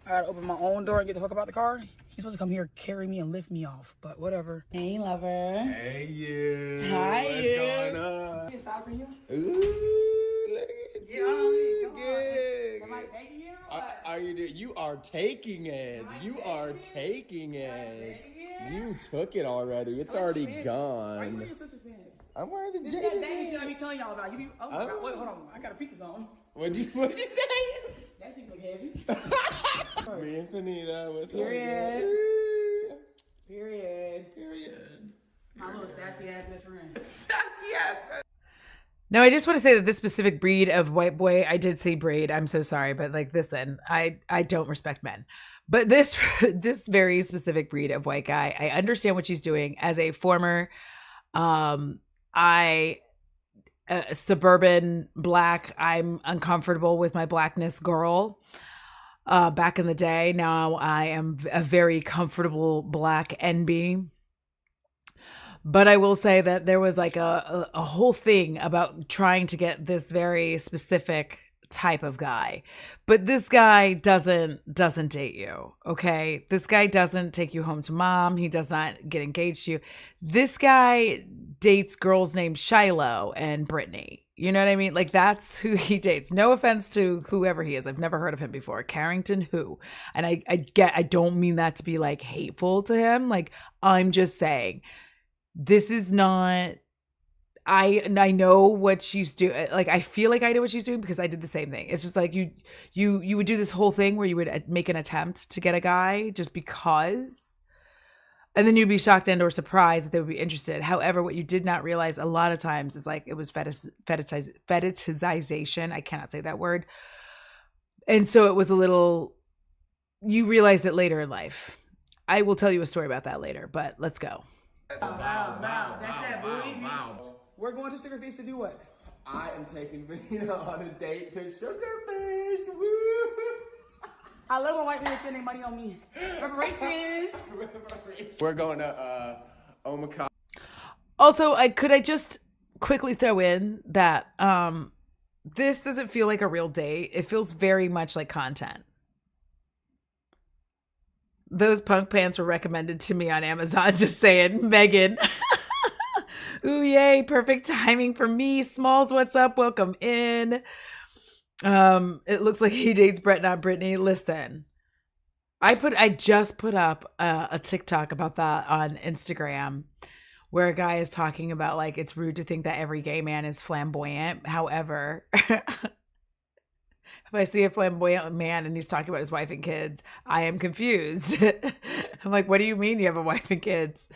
I gotta open my own door and get the fuck about the car. He's supposed to come here, carry me, and lift me off, but whatever. Hey, lover. Hey, you. Hi, What's you. going on? Can I stop for you? Ooh, look at Yeah, you. come on. Good. Am I taking you? Are you? You are taking it. You are taking it. You took it already. It's already Why you gone. wearing your sister's pants? I'm wearing the This is that jacket. dang shit I be telling y'all about. You be, oh my god, wait, hold on. I gotta peek this on. What'd you say? That shit look heavy. Me and Fannita was Period. on. Period. My little sassy ass best friend. Sassy ass. Now, I just want to say that this specific breed of white boy, I did say breed. I'm so sorry, but like, listen, I don't respect men. But this very specific breed of white guy, I understand what she's doing. As a former, suburban black, I'm uncomfortable with my blackness girl. Back in the day, now I am a very comfortable black NB. But I will say that there was like a whole thing about trying to get this very specific type of guy. But this guy doesn't date you, okay? This guy doesn't take you home to mom. He does not get engaged to you. This guy dates girls named Shiloh and Brittany. You know what I mean? Like, that's who he dates. No offense to whoever he is. I've never heard of him before. Carrington who? And I don't mean that to be like hateful to him. Like, I'm just saying, this is not, I know what she's doing. Like, I feel like I know what she's doing because I did the same thing. It's just like you would do this whole thing where you would make an attempt to get a guy just because, and then you'd be shocked and or surprised that they would be interested. However, what you did not realize a lot of times is like it was fetishization. I cannot say that word. And so it was a little, you realize it later in life. I will tell you a story about that later, but let's go. Wow. That's that booty. We're going to Sugarfish to do what? I am taking Fenita on a date to Sugarfish. Woo! I love when white men spending money on me. Reparations. We're going to Omakase. Also, could I just quickly throw in that this doesn't feel like a real date. It feels very much like content. Those punk pants were recommended to me on Amazon, just saying, Megan. Ooh, yay, perfect timing for me. Smalls, what's up? Welcome in. It looks like he dates Brett, not Brittany. Listen, I just put up a TikTok about that on Instagram where a guy is talking about like it's rude to think that every gay man is flamboyant. However, if I see a flamboyant man and he's talking about his wife and kids, I am confused. I'm like, what do you mean you have a wife and kids?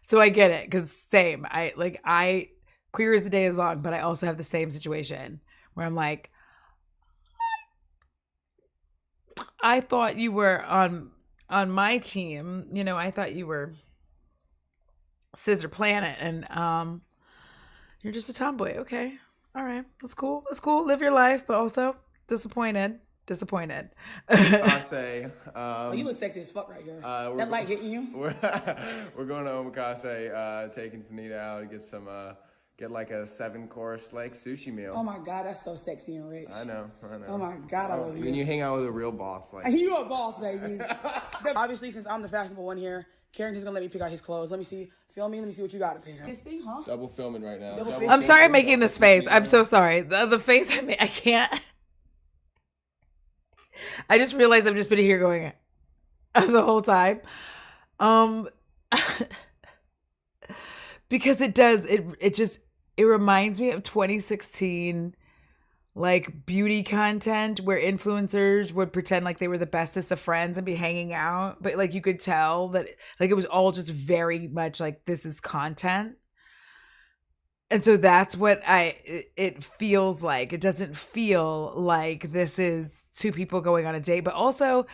So I get it, because same. I queer as the day is long, but I also have the same situation where I'm like, I thought you were on my team. You know, I thought you were Scissor Planet, and you're just a tomboy. Okay, all right, that's cool. That's cool. Live your life, but also disappointed. Omakase. You look sexy as fuck right here. We're That light hitting you? We're going to Omakase, taking Fenita out to get some, get like a 7-course like sushi meal. Oh my god, that's so sexy and rich. I know. Oh my god, I love you. When you hang out with a real boss, like. You a boss, baby. Obviously, since I'm the fashionable one here, Carrington's gonna let me pick out his clothes. Let me see. Film me. Let me see what you got to pick. This thing, huh? Double filming right now. I'm sorry I'm making this face. I'm so sorry. The face I made, I can't. I just realized I've just been here going the whole time. Because it reminds me of 2016 like beauty content where influencers would pretend like they were the bestest of friends and be hanging out, but like you could tell that like it was all just very much like this is content. And so that's what it feels like. It doesn't feel like this is two people going on a date, but also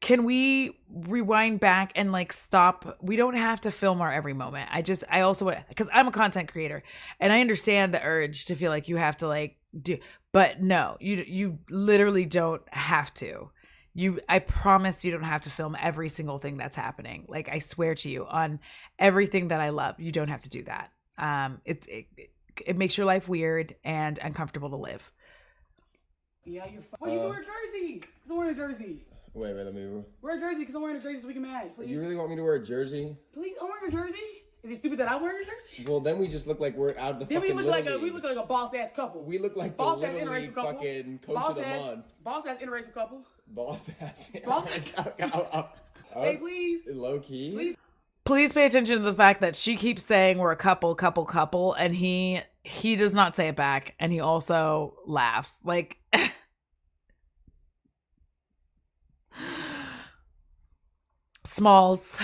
can we rewind back and like stop? We don't have to film our every moment. I also, because I'm a content creator and I understand the urge to feel like you have to like do, but no, you literally don't have to. I promise you don't have to film every single thing that's happening. Like I swear to you on everything that I love, you don't have to do that. It makes your life weird and uncomfortable to live. Yeah, you're fine. Why you wear a jersey? Because I'm wearing a jersey. Wait, let me. Wear a jersey because I'm wearing a jersey so we can match, please. You really want me to wear a jersey? Please, I'm wearing a jersey. Is it stupid that I'm wearing a jersey? Well, then we just look like we're out of the Then fucking we look like Little a boss ass couple. We look like boss the ass Little interracial League couple. fucking coach of the month. Boss ass interracial couple. Boss ass. Boss Oh, Hey, please. Low key. Please pay attention to the fact that she keeps saying we're a couple, and he does not say it back, and he also laughs. Like Smalls.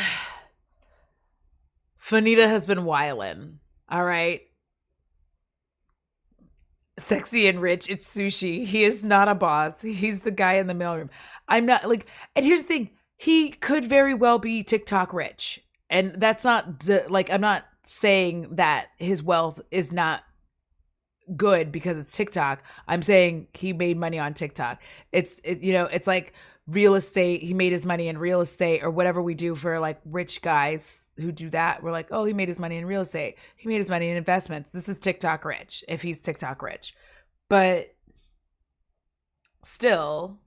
Fannita has been wildin'. All right. Sexy and rich. It's Sushi. He is not a boss. He's the guy in the mailroom. I'm not like, and here's the thing. He could very well be TikTok rich. And that's not like, I'm not saying that his wealth is not good because it's TikTok. I'm saying he made money on TikTok. It's like real estate. He made his money in real estate or whatever we do for like rich guys who do that. We're like, oh, he made his money in real estate. He made his money in investments. This is TikTok rich if he's TikTok rich. But still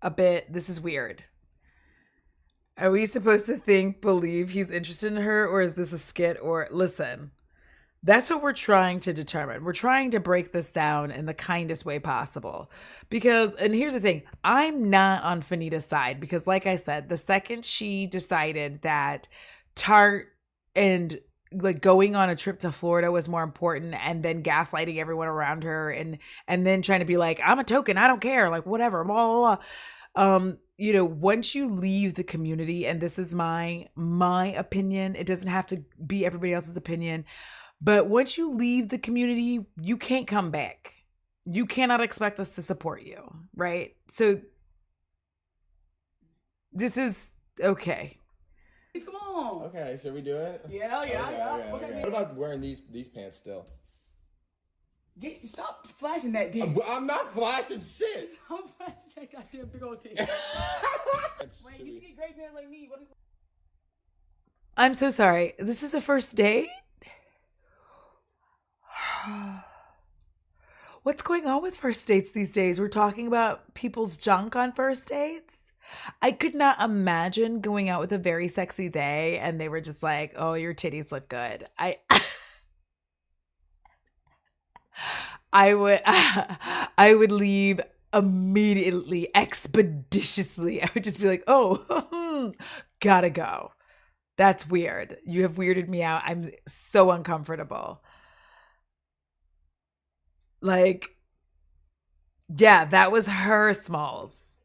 this is weird. Are we supposed to believe he's interested in her, or is this a skit? Or listen, that's what we're trying to determine. We're trying to break this down in the kindest way possible. Because, and here's the thing, I'm not on Fenita's side because like I said, the second she decided that Tarte and like going on a trip to Florida was more important and then gaslighting everyone around her and then trying to be like, I'm a token, I don't care, like whatever, blah, blah, blah. Once you leave the community, and this is my opinion, it doesn't have to be everybody else's opinion, but once you leave the community, you can't come back. You cannot expect us to support you, right? So this is okay. Come on. Okay, should we do it? Yeah. Okay. What about wearing these pants still? Stop flashing that dick. I'm not flashing shit. I'm flashing that goddamn big old dick. Wait, you get great pants like me. I'm so sorry. This is a first date? What's going on with first dates these days? We're talking about people's junk on first dates? I could not imagine going out with a very sexy they and they were just like, oh, your titties look good. I would leave immediately, expeditiously. I would just be like, oh, gotta go. That's weird. You have weirded me out. I'm so uncomfortable. Like, yeah, that was her, Smalls.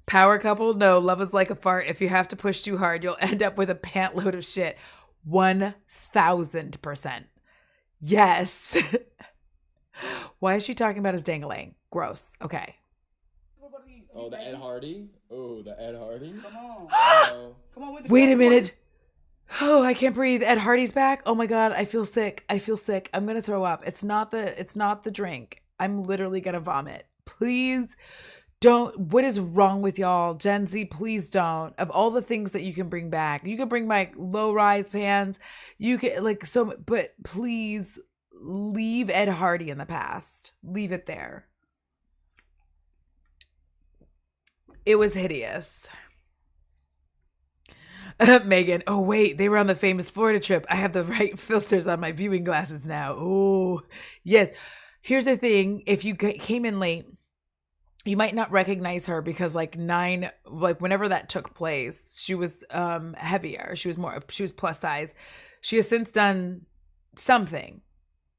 Power couple? No, love is like a fart. If you have to push too hard, you'll end up with a pant load of shit. 1000%. Yes. Why is she talking about his dangling? Gross. Okay. Oh, the Ed Hardy? Oh, the Ed Hardy? Come on. Come on with the Wait a minute. Oh, I can't breathe. Ed Hardy's back. Oh my God. I feel sick. I'm going to throw up. It's not the drink. I'm literally going to vomit. Please don't. What is wrong with y'all? Gen Z, please don't. Of all the things that you can bring back, you can bring back low rise pants. You can but please leave Ed Hardy in the past. Leave it there. It was hideous. Megan, oh wait, they were on the famous Florida trip. I have the right filters on my viewing glasses now. Oh, yes. Here's the thing. If you came in late, you might not recognize her because whenever that took place, she was heavier. She was plus size. She has since done something.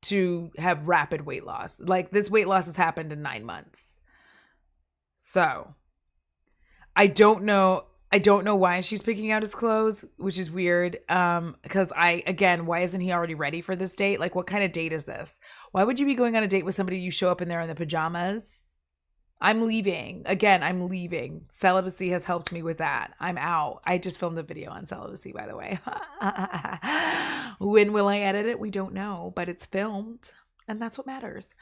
to have rapid weight loss. Like this weight loss has happened in 9 months. So I don't know why she's picking out his clothes, which is weird. Because why isn't he already ready for this date? Like, what kind of date is this? Why would you be going on a date with somebody you show up in there in the pajamas? I'm leaving. Again, I'm leaving. Celibacy has helped me with that. I'm out. I just filmed a video on celibacy, by the way. When will I edit it? We don't know, but it's filmed, and that's what matters.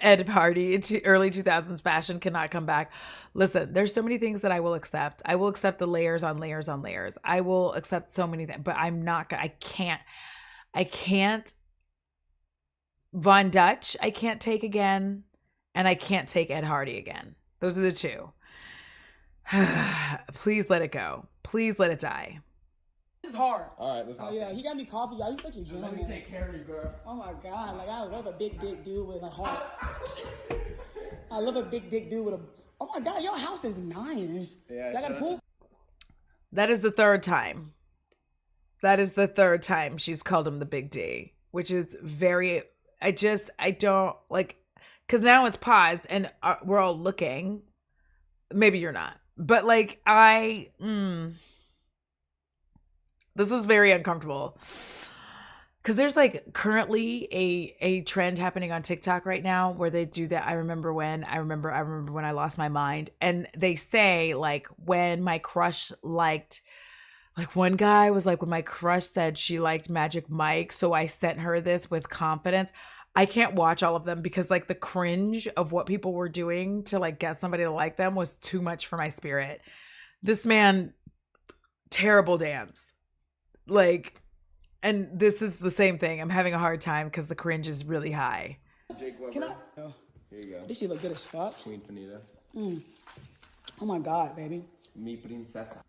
Ed Hardy, early 2000s fashion cannot come back. Listen, there's so many things that I will accept. I will accept the layers on layers on layers. I will accept so many things, but I can't Von Dutch, I can't take again, and I can't take Ed Hardy again. Those are the two. Please let it go. Please let it die. This is hard. All right, let's Oh yeah, he got me coffee, y'all. He's such a gentleman. Let me take care of you, girl. Oh my god, like I love a big dick dude with a heart. I love a big dick dude with a. Oh my god, your house is nice. Yeah, Y'all got a pool? That is the third time. That is the third time she's called him the Big D, which is very. I don't like, because now it's paused and we're all looking. Maybe you're not, but like this is very uncomfortable. Because there's like currently a trend happening on TikTok right now where they do that. I remember when I lost my mind, and they say like when my crush liked. Like one guy was like, when my crush said she liked Magic Mike, so I sent her this with confidence. I can't watch all of them because like the cringe of what people were doing to like get somebody to like them was too much for my spirit. This man, terrible dance. Like, and this is the same thing. I'm having a hard time because the cringe is really high. Jake Weber. Can I? Oh. Here you go. This shit look good as fuck. Queen Fannita. Oh my god, baby. Mi princesa.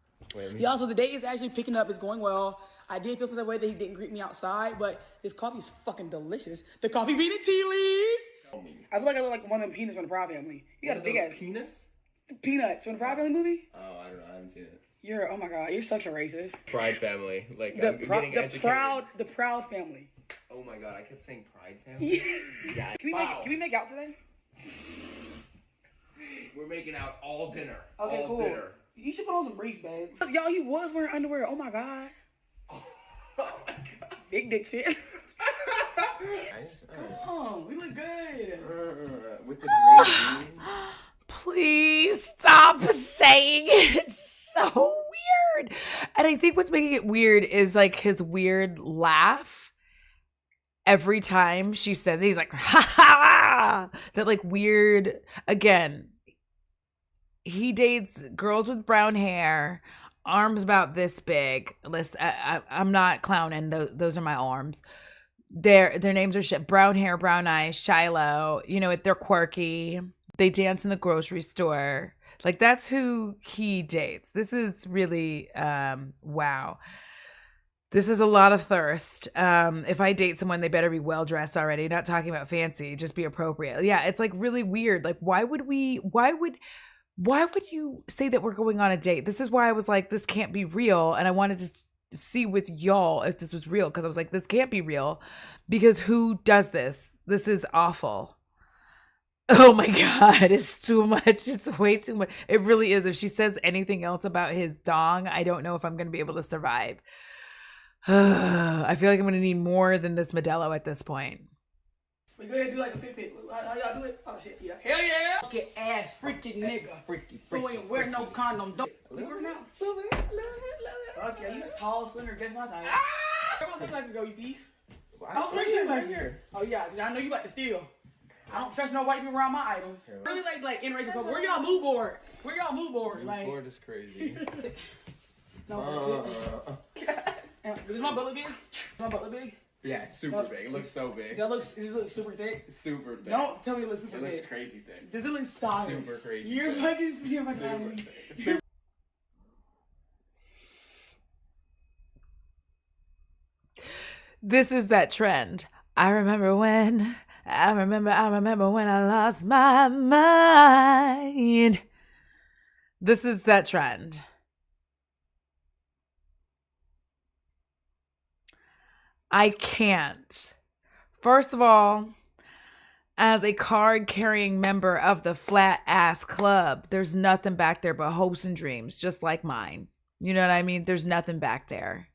Y'all, so the date is actually picking up. It's going well. I did feel some way that he didn't greet me outside, but this coffee's fucking delicious. The coffee bean and tea leaf. I feel like I look like one of them peanuts from the Proud Family. You got a big ass penis? peanuts from the Proud Family movie. Oh, I don't know. I haven't seen it. Oh my god, you're such a racist. Pride Family. Like, The I'm getting educated. the Proud Family. Oh my god, I kept saying Pride Family. Yeah. Can we make out today? We're making out all dinner. Okay, all cool. dinner. You should put on some briefs, babe. Y'all, he was wearing underwear. Oh my god. Oh my god. Big dick shit. Nice. Oh, we look good. With the gray jeans. Please stop saying it. It's so weird. And I think what's making it weird is like his weird laugh. Every time she says it, he's like, ha ha. That like weird, again, he dates girls with brown hair, arms about this big. Listen, I'm not clowning. Those are my arms. Their names are shit. Brown hair, brown eyes, Shiloh. You know, they're quirky. They dance in the grocery store. Like that's who he dates. This is really wow. This is a lot of thirst. If I date someone, they better be well dressed already. Not talking about fancy, just be appropriate. Yeah, it's like really weird. Like why would you say that we're going on a date? This is why I was like, this can't be real. And I wanted to see with y'all if this was real. Because I was like, this can't be real. Because who does this? This is awful. Oh my God, it's too much. It's way too much. It really is. If she says anything else about his dong, I don't know if I'm going to be able to survive. I feel like I'm going to need more than this Modelo at this point. We go ahead and do like a Fitbit. How y'all do it? Oh shit, yeah. Hell yeah! Fucking ass freaking nigga. Freaky. Who ain't wear no condom. Don't. You working out? Love it. Fuck yeah, you tall, slender, just my type. Where my sunglasses go, you thief? I was wearing sunglasses. here. Oh yeah, because I know you like to steal. I don't trust no white people around my items. Really like interracial couple. Where y'all move board? Like, Board is crazy. no, is my butt look big? Yeah, it's super big. It looks so big. Does it look super thick? Super big. Don't tell me it looks super It thick. looks crazy thick. Does it look solid? Super crazy. You're thick. fucking Super thick. Super. This is that trend. I remember when I lost my mind. This is that trend. I can't. First of all, as a card-carrying member of the Flat Ass Club, there's nothing back there but hopes and dreams, just like mine. You know what I mean? There's nothing back there.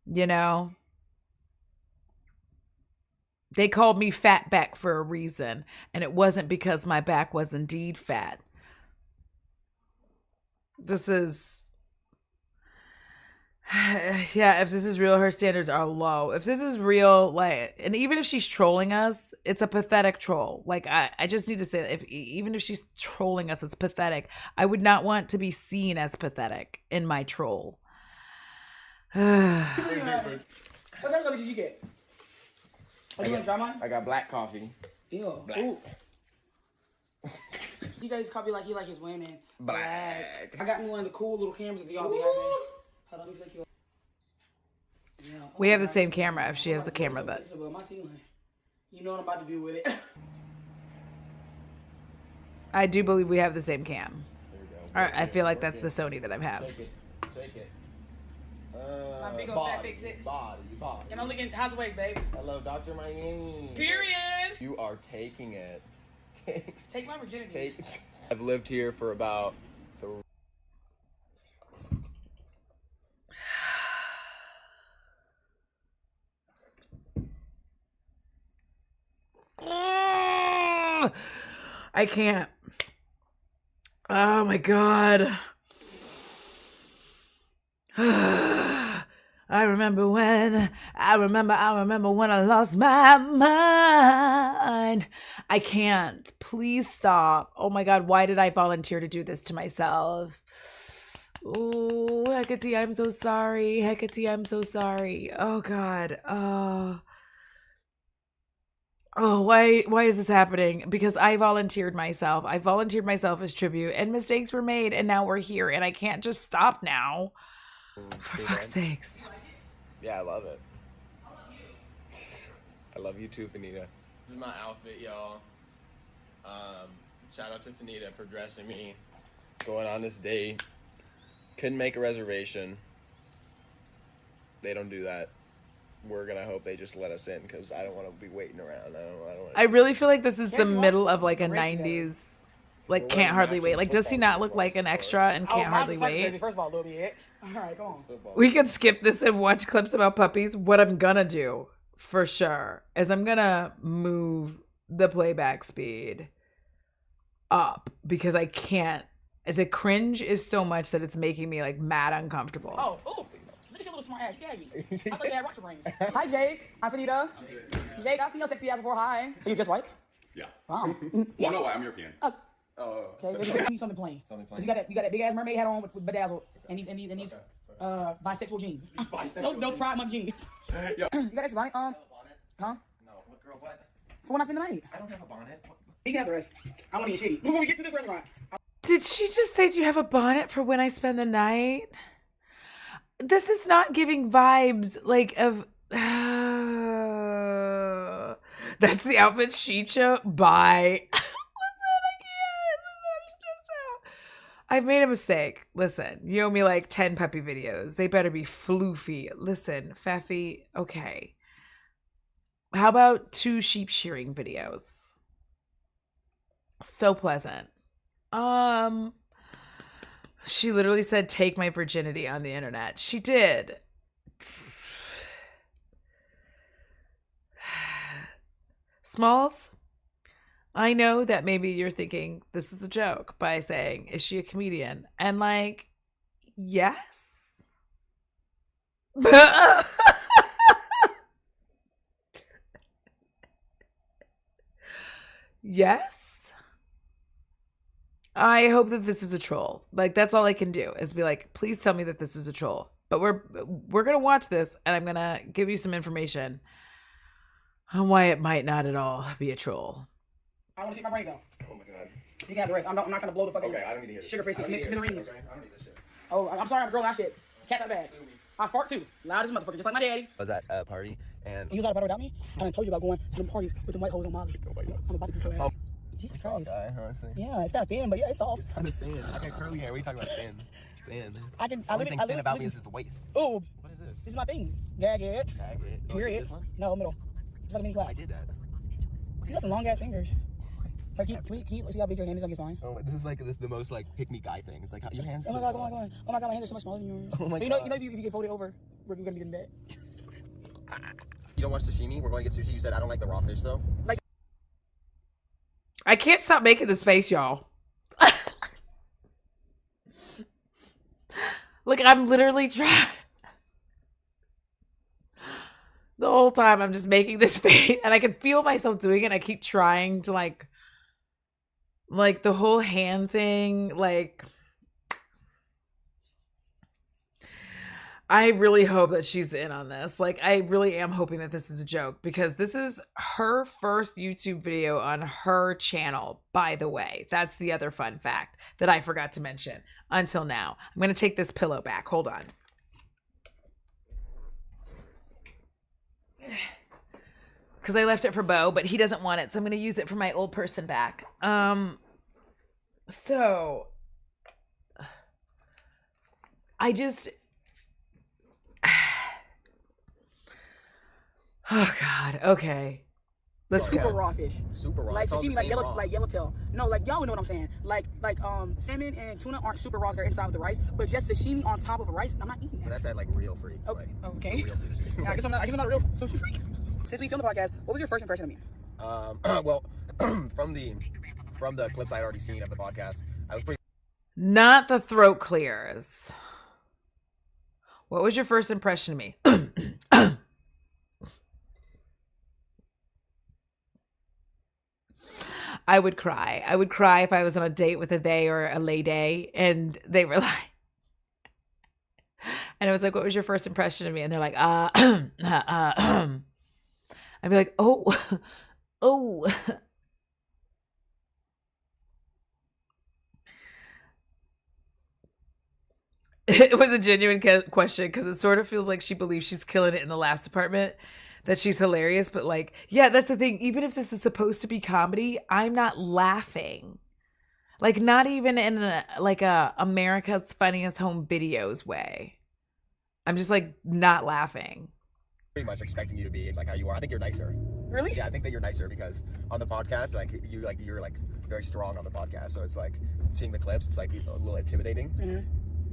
You know? They called me fat back for a reason, and it wasn't because my back was indeed fat. This is... Yeah, if this is real, her standards are low. If this is real, like, and even if she's trolling us, it's a pathetic troll. Like, I just need to say, even if she's trolling us, it's pathetic. I would not want to be seen as pathetic in my troll. What kind of coffee did you get? Oh, you want to try mine? I got black coffee. Ew. Black. Ooh. You guys coffee like he like his women. Black. I got me one of the cool little cameras that y'all be having. Hold on, let me flick you. Yeah. We have the same camera if she has the camera that... You know what I'm about to do with it. I do believe we have the same cam. There we go. All right, I feel like that's the Sony that I have. Shake it. Shake it. My big old fat big tits. Body. And I'm looking, how's the waist, babe? Hello, Dr. Miami. Period. You are taking it. Take my virginity. I've lived here for about 3. I can't. Oh my God. I remember when I lost my mind. I can't. Please stop. Oh my God, why did I volunteer to do this to myself? Oh, Hecate, I'm so sorry. Hecate, I'm so sorry. Oh God. Oh, why is this happening? Because I volunteered myself. I volunteered myself as tribute, and mistakes were made, and now we're here, and I can't just stop now. For fuck's sakes. Yeah, I love it. I love you. I love you too, Fannita. This is my outfit, y'all. Shout out to Fannita for dressing me. Going on this date. Couldn't make a reservation. They don't do that. We're gonna hope they just let us in because I don't want to be waiting around. I really feel like this is the middle of like a 90s, like Can't Hardly Wait. Like, does he not look like an extra and Can't Hardly Wait? First of all, a little bit. All right, come on. We could skip this and watch clips about puppies. What I'm gonna do for sure is I'm gonna move the playback speed up because I can't. The cringe is so much that it's making me like mad uncomfortable. Oh, look at your little smart ass. You had me. I thought you had rocket brains. Hi, Jake. I'm Fannita. Jake, I've seen your sexy ass before. Hi. So you just white? Yeah. Wow. Well, no, I'm European. Okay, let's need something plain. Something plain. You got that big ass mermaid hat on with bedazzled and these bisexual jeans. Those Pride Month jeans. Yeah. You got extra bonnet? Huh? No, what girl? What? For when I spend the night. I don't have a bonnet. You can have the rest. I want to get shitty. Before we get to this restaurant. Did she just say, do you have a bonnet for when I spend the night? This is not giving vibes like of... That's the outfit she chose. Bye. Listen, I can't. I'm stressed out. I've made a mistake. Listen, you owe me like 10 puppy videos. They better be floofy. Listen, Faffy, okay. How about 2 sheep shearing videos? So pleasant. She literally said, take my virginity on the internet. She did. Smalls, I know that maybe you're thinking this is a joke by saying, is she a comedian? And like, yes. Yes. I hope that this is a troll. Like, that's all I can do is be like, please tell me that this is a troll. But we're gonna watch this, and I'm gonna give you some information on why it might not at all be a troll. I want to see my brains out. Oh my God. You can have the rest. I'm not gonna blow the fucking Okay, I don't need to hear this. sugar face smithereens. Okay, I don't need this shit. Oh, I'm sorry, I'm a girl. That shit. Cat's out bad. I fart too. Loud as a motherfucker, just like my daddy. I was at a party and You was out of butter without me? I done told you about going to them parties with them white hoes on Molly. I'm about to beat your ass. Jesus soft Christ. guy, honestly. Yeah, it's kind of thin, but yeah, it's soft. Kind of thin. I got curly hair. What are you talking about thin? Thin. I The only thing thin about me is his waist. Oh, What is this? This is my thing. Gag it. Tag it. Oh, Period. this one? No, middle. It's like a mini clap. I did that. You got some long ass fingers. Like, let's see how big your hand is on your spine. Oh, this is the most like pick me guy thing. It's like your hands. Oh my god, oh my god. Oh my god, my hands are so much smaller than yours. Oh my you know, God. if you get folded over, we're gonna be in bed. You don't watch sashimi? We're going to get sushi. You said I don't like the raw fish though. Like, I can't stop making this face, y'all. Look, I'm literally trying. The whole time I'm just making this face, and I can feel myself doing it. I keep trying to like the whole hand thing. Like, I really hope that she's in on this. Like, I really am hoping that this is a joke, because this is her first YouTube video on her channel, by the way. That's the other fun fact that I forgot to mention until now. I'm going to take this pillow back. Hold on. Because I left it for Bo, but he doesn't want it, so I'm going to use it for my old person back. So I just... Oh God. Okay. Let's super go. raw fish. Super raw. Like It's all the sashimi, same raw. like yellowtail. No, like y'all would know what I'm saying. Like salmon and tuna aren't super raw; they're inside of the rice. But just sashimi on top of a rice, I'm not eating But that. that's that like real freak. Okay. Like, Okay. real sushi. Yeah, I guess I'm not a real sushi freak. Since we filmed the podcast, what was your first impression of me? Well, from the clips I'd already seen of the podcast, I was pretty. Not the throat clears. What was your first impression of me? I would cry. I would cry if I was on a date with a they or a lady, and they were like, and I was like, what was your first impression of me? And they're like, I'd be like, oh, oh. It was a genuine question, because it sort of feels like she believes she's killing it in the last apartment, that she's hilarious. But like, yeah, that's the thing. Even if this is supposed to be comedy, I'm not laughing. Like, not even in a America's Funniest Home Videos way. I'm just like not laughing. Pretty much expecting you to be like how you are. I think you're nicer. Really? Yeah, I think that you're nicer because on the podcast, you're very strong on the podcast. So it's like seeing the clips, it's like a little intimidating. Mm-hmm.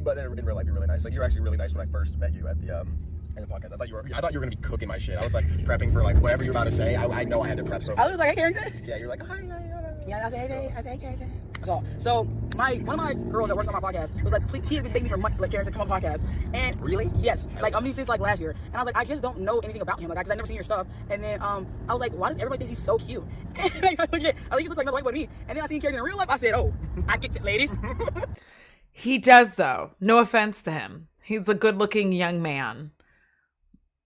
But in real life, you're really nice. Like, you're actually really nice when I first met you at the in the podcast. I thought you were gonna be cooking my shit. I was like prepping for like whatever you're about to say. I know I had to prep. So I was like, hey, Carrington. yeah, you're like, hi. Yeah, I said, hey, babe. I said, hey, Carrington. So one of my girls that works on my podcast was like, please, she has been begging me for months to let Carrington come on the podcast. And Really? yes, like since like last year. And I was like, I just don't know anything about him, like, because I've never seen your stuff. And then I was like, why does everybody think he's so cute? And like, I think he looks like another white boy to me. And then I seen Carrington in real life. I said, oh, I get it, ladies. He does, though. No offense to him. He's a good-looking young man,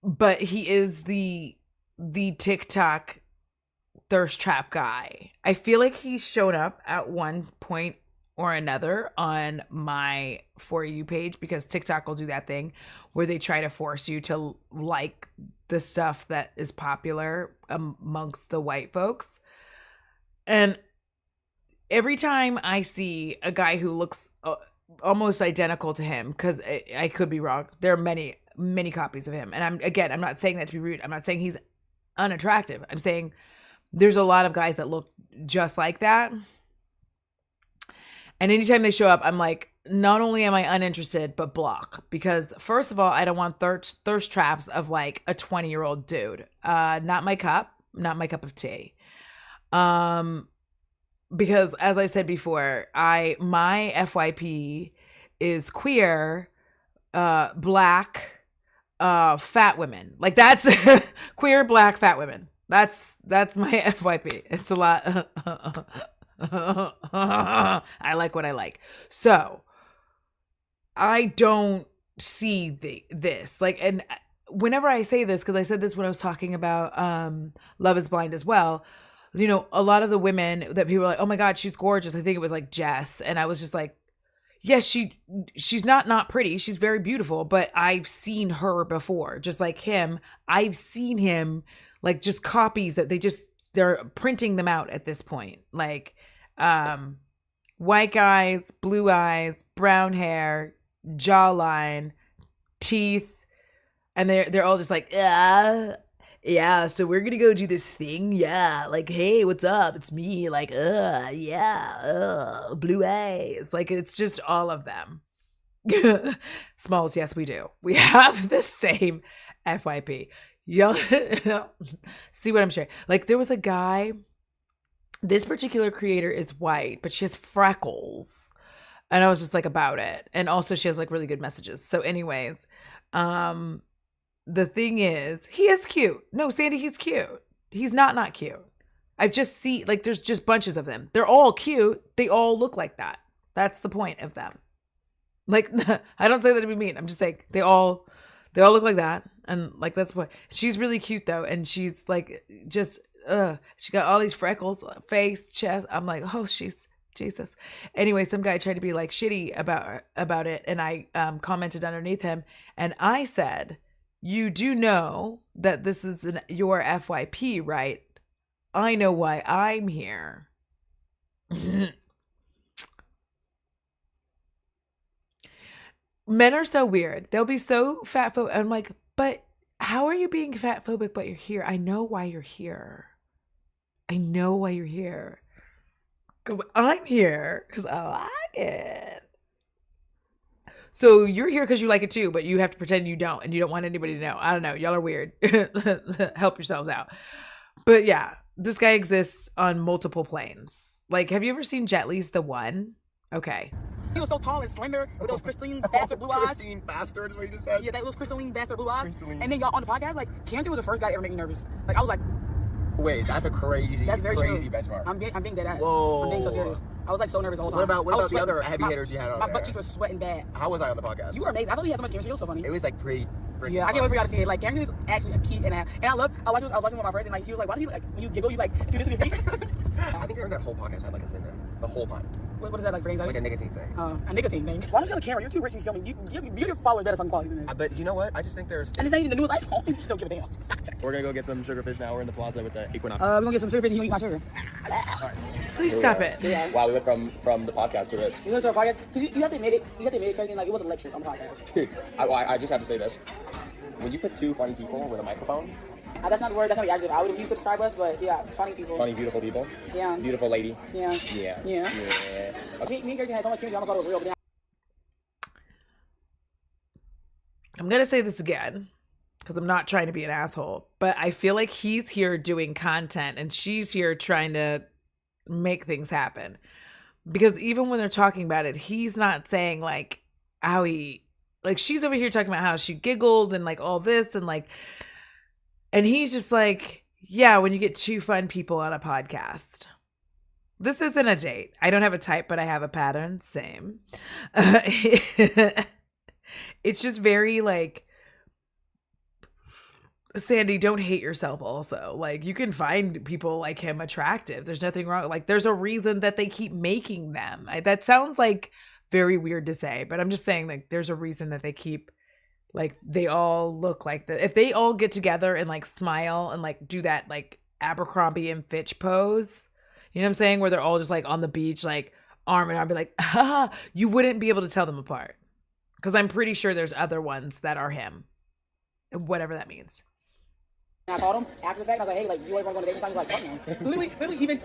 but he is the TikTok thirst trap guy. I feel like he's shown up at one point or another on my For You page, because TikTok will do that thing where they try to force you to like the stuff that is popular amongst the white folks. And every time I see a guy who looks almost identical to him, because I could be wrong, there are many copies of him, and I'm not saying that to be rude. I'm not saying he's unattractive. I'm saying there's a lot of guys that look just like that, and anytime they show up, I'm like, not only am I uninterested, but block, because first of all, I don't want thirst traps of like a 20-year-old dude. Not my cup of tea. Because as I said before, my FYP is queer, black, fat women. Like, that's queer, black, fat women. That's my FYP. It's a lot. I like what I like. So I don't see this. Like, and whenever I say this, because I said this when I was talking about Love is Blind as well, you know, a lot of the women that people are like, oh my God, she's gorgeous. I think it was like Jess. And I was just like, yes, she's not pretty. She's very beautiful, but I've seen her before. Just like him, I've seen him, like, just copies that they're printing them out at this point. Like, white guys, blue eyes, brown hair, jawline, teeth. and they're all just like, yeah, so we're gonna go do this thing, yeah, like, hey, what's up, it's me, like, yeah, blue eyes, like, it's just all of them. Smalls, yes, we do. We have the same FYP. Y'all see what I'm sharing? Like, there was a guy, this particular creator is white, but she has freckles. And I was just like about it. And also she has like really good messages. So anyways, the thing is, he is cute. No, Sandy, he's cute. He's not cute. I've just seen, like, there's just bunches of them. They're all cute. They all look like that. That's the point of them. Like, I don't say that to be mean. I'm just saying they all look like that. And like, that's what, she's really cute though. And she's like, just, she got all these freckles, face, chest. I'm like, oh, she's, Jesus. Anyway, some guy tried to be like shitty about it. And I commented underneath him. And I said, you do know that this is your FYP, right? I know why I'm here. Men are so weird. They'll be so fat phobic. I'm like, but how are you being fat phobic, but you're here? I know why you're here. I know why you're here. Because I'm here because I like it. So you're here because you like it too, but you have to pretend you don't, and you don't want anybody to know. I don't know. Y'all are weird. Help yourselves out. But yeah, this guy exists on multiple planes. Like, have you ever seen Jet Li's The One? Okay. He was so tall and slender with those crystalline bastard blue eyes. Crystalline bastard is what you just said? Yeah, those crystalline bastard blue eyes. Crystalline. And then y'all on the podcast, like, Carrington was the first guy to ever make me nervous. Like, I was like, Wait, that's a crazy, that's very crazy true. benchmark. I'm being dead ass. Whoa. I'm being so serious. I was like so nervous the whole time. What I was about the sweating. other heavy hitters you had on My there? butt cheeks were sweating bad. How was I on the podcast? You were amazing. I thought you had so much chemistry. You were so funny. It was like pretty freaking Yeah, I can't wait fun. for y'all to see it. Like, Carrington is actually a key and a half. And I was watching with my friends, and like, she was like, why does he, like, when you giggle, you like do this with your face? I think that whole podcast had like a sin in it. The whole time. What is that like for anxiety? Like a nicotine thing. A nicotine thing. Why don't you have a camera? You're too rich to be filming. You give your followers better fucking quality than this. But you know what? I just think there's... And this ain't even the newest iPhone. You still give a damn. We're gonna go get some sugarfish now. We're in the plaza with the Equinox. We're gonna get some sugar fish and you eat my sugar. Please stop it. Yeah. Wow, we went from the podcast to this. You know, so our podcast, because you have to admit it, Carrington, like, it was a lecture on the podcast. Dude, I just have to say this. When you put two funny people with a microphone... That's not the word, that's not the adjective. I would have used subscribe us, but yeah, funny people. Funny, beautiful people. Yeah. Beautiful lady. Yeah. Yeah. Yeah. Yeah. Me and Carrington had so much chemistry, I almost thought it was real, but then I'm going to say this again because I'm not trying to be an asshole, but I feel like he's here doing content and she's here trying to make things happen. Because even when they're talking about it, he's not saying like how he, like, she's over here talking about how she giggled and like all this and like, and he's just like, yeah, when you get two fun people on a podcast. This isn't a date. I don't have a type, but I have a pattern. Same. It's just very like, Sandy, don't hate yourself also. Like, you can find people like him attractive. There's nothing wrong. Like, there's a reason that they keep making them. That sounds like very weird to say, but I'm just saying, like, there's a reason that they keep, like, they all look like that. If they all get together and like smile and like do that like Abercrombie and Fitch pose, you know what I'm saying? Where they're all just like on the beach, like arm in arm, be like, ah, you wouldn't be able to tell them apart. Because I'm pretty sure there's other ones that are him. Whatever that means. I called him after the fact. I was like, hey, like, you ever want to go on a date? He was like, fuck no. literally,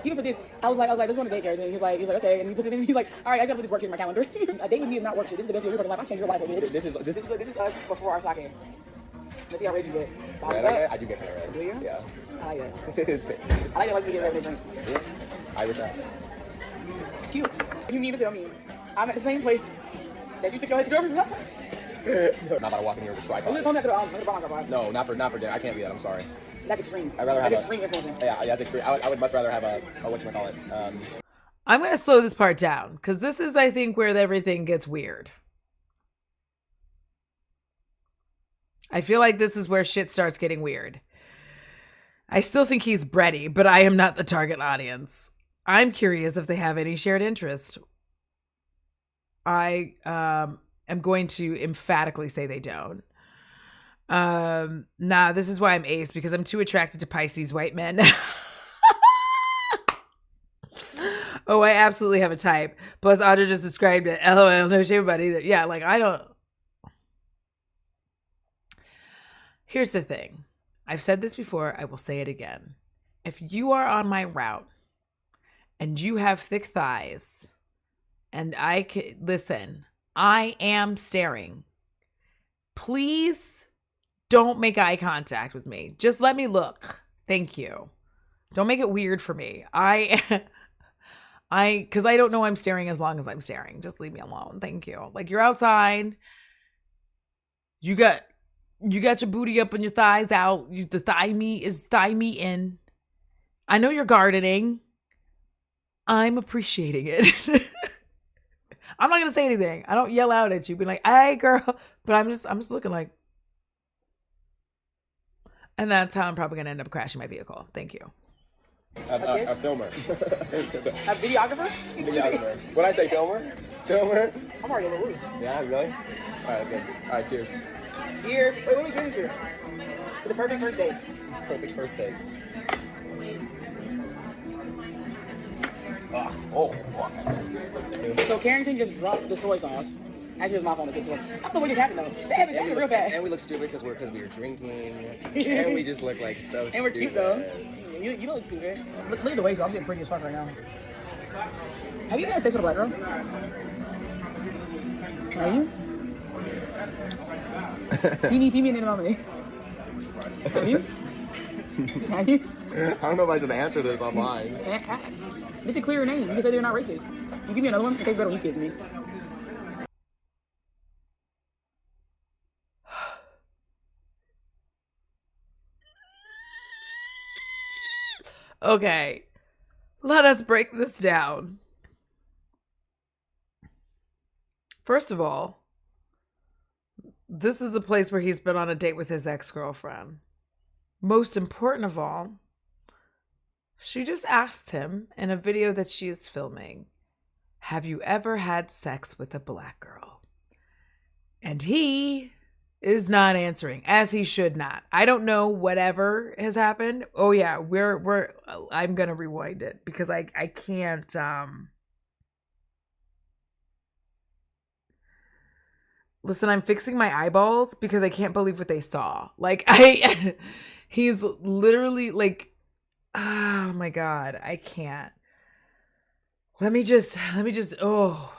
even for this, I was like, let's go on a date, Carrington. And he was like, okay. And he puts it in. He's like, all right, I just have to put this work shit in my calendar. A date with me is not work shit. This is the best day of your life. I changed your life, bitch. This is us before our sake. Let's see how red you get. I do get kind of red. Do you? Yeah. I like that. I like it when you get red when they drink. Yeah. Irish nuts. It's cute. You mean to tell me I'm at the same place that you took your girlfriend last time? Not about to walk in here with a tripod. You told me I could have brought my No, not for dinner. I can't do that. I'm sorry. That's extreme. I'd rather have that's extreme influencing. Yeah, that's extreme. I would much rather have a whatchamacallit. I'm going to slow this part down because this is, I think, where everything gets weird. I feel like this is where shit starts getting weird. I still think he's bready, but I am not the target audience. I'm curious if they have any shared interest. I am going to emphatically say they don't. Nah, this is why I'm ace, because I'm too attracted to Pisces white men. Oh, I absolutely have a type. Plus, Audra just described it. LOL, no shame about either. Yeah, like, I don't. Here's the thing. I've said this before. I will say it again. If you are on my route and you have thick thighs and listen, I am staring. Please don't make eye contact with me. Just let me look. Thank you. Don't make it weird for me. Because I don't know I'm staring as long as I'm staring. Just leave me alone. Thank you. Like, you're outside. You got your booty up and your thighs out. The thigh meat is thigh meat in. I know you're gardening. I'm appreciating it. I'm not gonna say anything. I don't yell out at you, be like, "Hey, girl," but I'm just looking like, and that's how I'm probably gonna end up crashing my vehicle. Thank you. A filmer. A videographer? Videographer. When I say filmer? Filmer? I'm already a little loose. Yeah, really? Alright, good. Alright, cheers. Cheers. Wait, what are we drinking to? To the perfect first date. Perfect first date. Oh, fuck. So Carrington just dropped the soy sauce. Actually, it was my phone that took it. I don't know what just happened though. That happened real fast. And we look stupid because we were drinking. And we just look like so stupid. And we're cute though. You don't look stupid. Look at the waist. I'm sitting pretty as fuck right now. Have you had sex with a black girl? Have you? Feed me in a moment. Have you? Have you? I don't know if I should answer this online. This is a clear name. You can say they're not racist. You give me another one, it tastes better when you feed it to me. Okay, let us break this down. First of all, this is a place where he's been on a date with his ex-girlfriend. Most important of all, she just asked him in a video that she is filming, "Have you ever had sex with a black girl?" And he is not answering, as he should not. I don't know whatever has happened. Oh yeah, I'm gonna rewind it because I can't listen, I'm fixing my eyeballs because I can't believe what they saw. Like he's literally like, oh my God, I can't. Let me just, oh.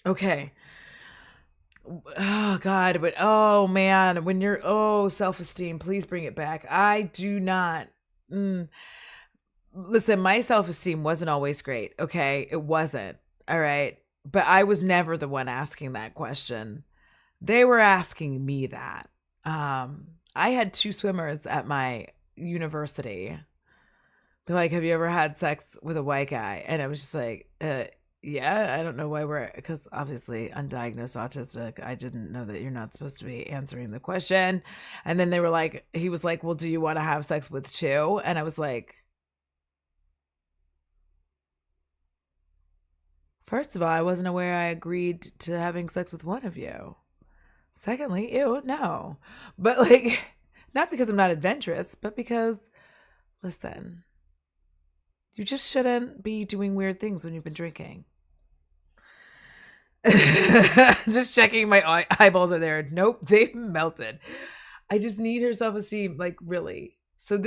Okay. Oh God, but oh man, when you're, self-esteem, please bring it back. I do not, listen, my self-esteem wasn't always great. Okay. It wasn't. All right. But I was never the one asking that question. They were asking me that. I had 2 swimmers at my university be like, "Have you ever had sex with a white guy?" And I was just like, yeah, I don't know why because obviously undiagnosed autistic. I didn't know that you're not supposed to be answering the question. And then he was like, "Well, do you want to have sex with 2?" And I was like, first of all, I wasn't aware I agreed to having sex with one of you. Secondly, ew, no. But like, not because I'm not adventurous, but because, listen, you just shouldn't be doing weird things when you've been drinking. Just checking my eyeballs are there. Nope, they've melted. I just need her self-esteem, like really. So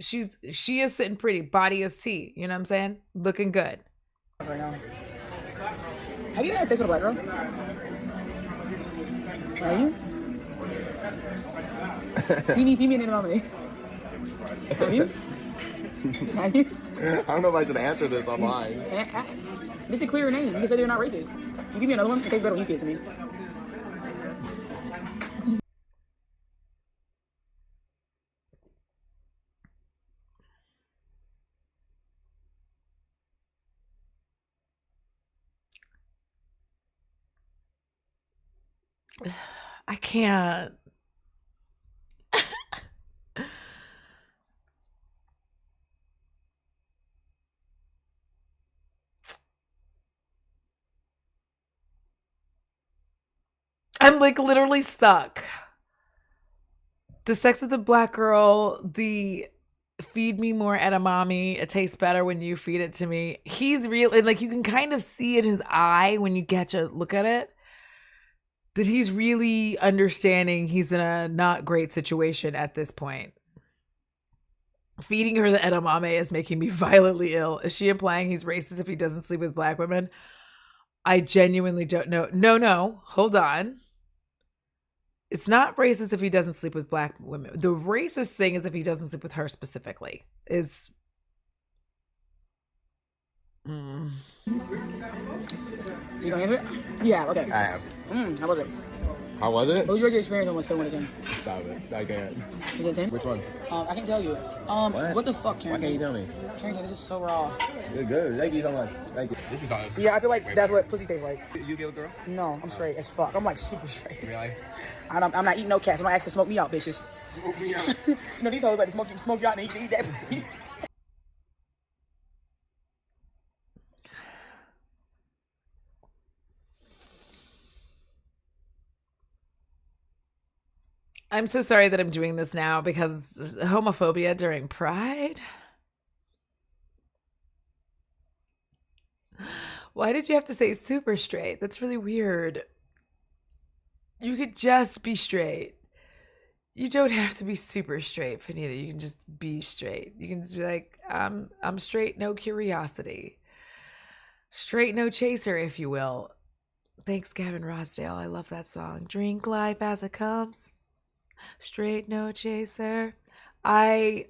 she is sitting pretty, body is T, you know what I'm saying? Looking good. Right now. Have you had sex with a black girl? Have you? Feed me in a moment. Have you? Have you? I don't know if I should answer this online. This is a clear name. You can say they're not racist. You give me another one, it tastes better when you feed it to me. I can't. I'm like literally stuck. The sex with the black girl, the feed me more edamame. It tastes better when you feed it to me. He's real, and like you can kind of see in his eye when you get to look at it. that he's really understanding he's in a not great situation at this point. Feeding her the edamame is making me violently ill. Is she implying he's racist if he doesn't sleep with black women? I genuinely don't know. No, hold on. It's not racist if he doesn't sleep with black women. The racist thing is if he doesn't sleep with her specifically. Is You gonna answer it? Yeah, okay. I have. How was it? How was it? What was your experience on what's going on? Stop it. I can't. Is it 10? Which one? I can tell you. What the fuck, Carrington? Why can't you tell me? Carrington, this is so raw. You're good. Thank you so much. Thank you. This is honest. Yeah, I feel like that's what pussy tastes like. You give a girl? No, I'm straight as fuck. I'm like super straight. Really? I'm not eating no cats. I'm not asking to smoke me out, bitches. Smoke me out. You know, these hoes like to smoke you out and you can eat that pussy. I'm so sorry that I'm doing this now because homophobia during Pride. Why did you have to say super straight? That's really weird. You could just be straight. You don't have to be super straight, Fannita. You can just be straight. You can just be like, I'm straight, no curiosity. Straight, no chaser, if you will. Thanks, Gavin Rossdale. I love that song. Drink life as it comes. Straight, no chaser. I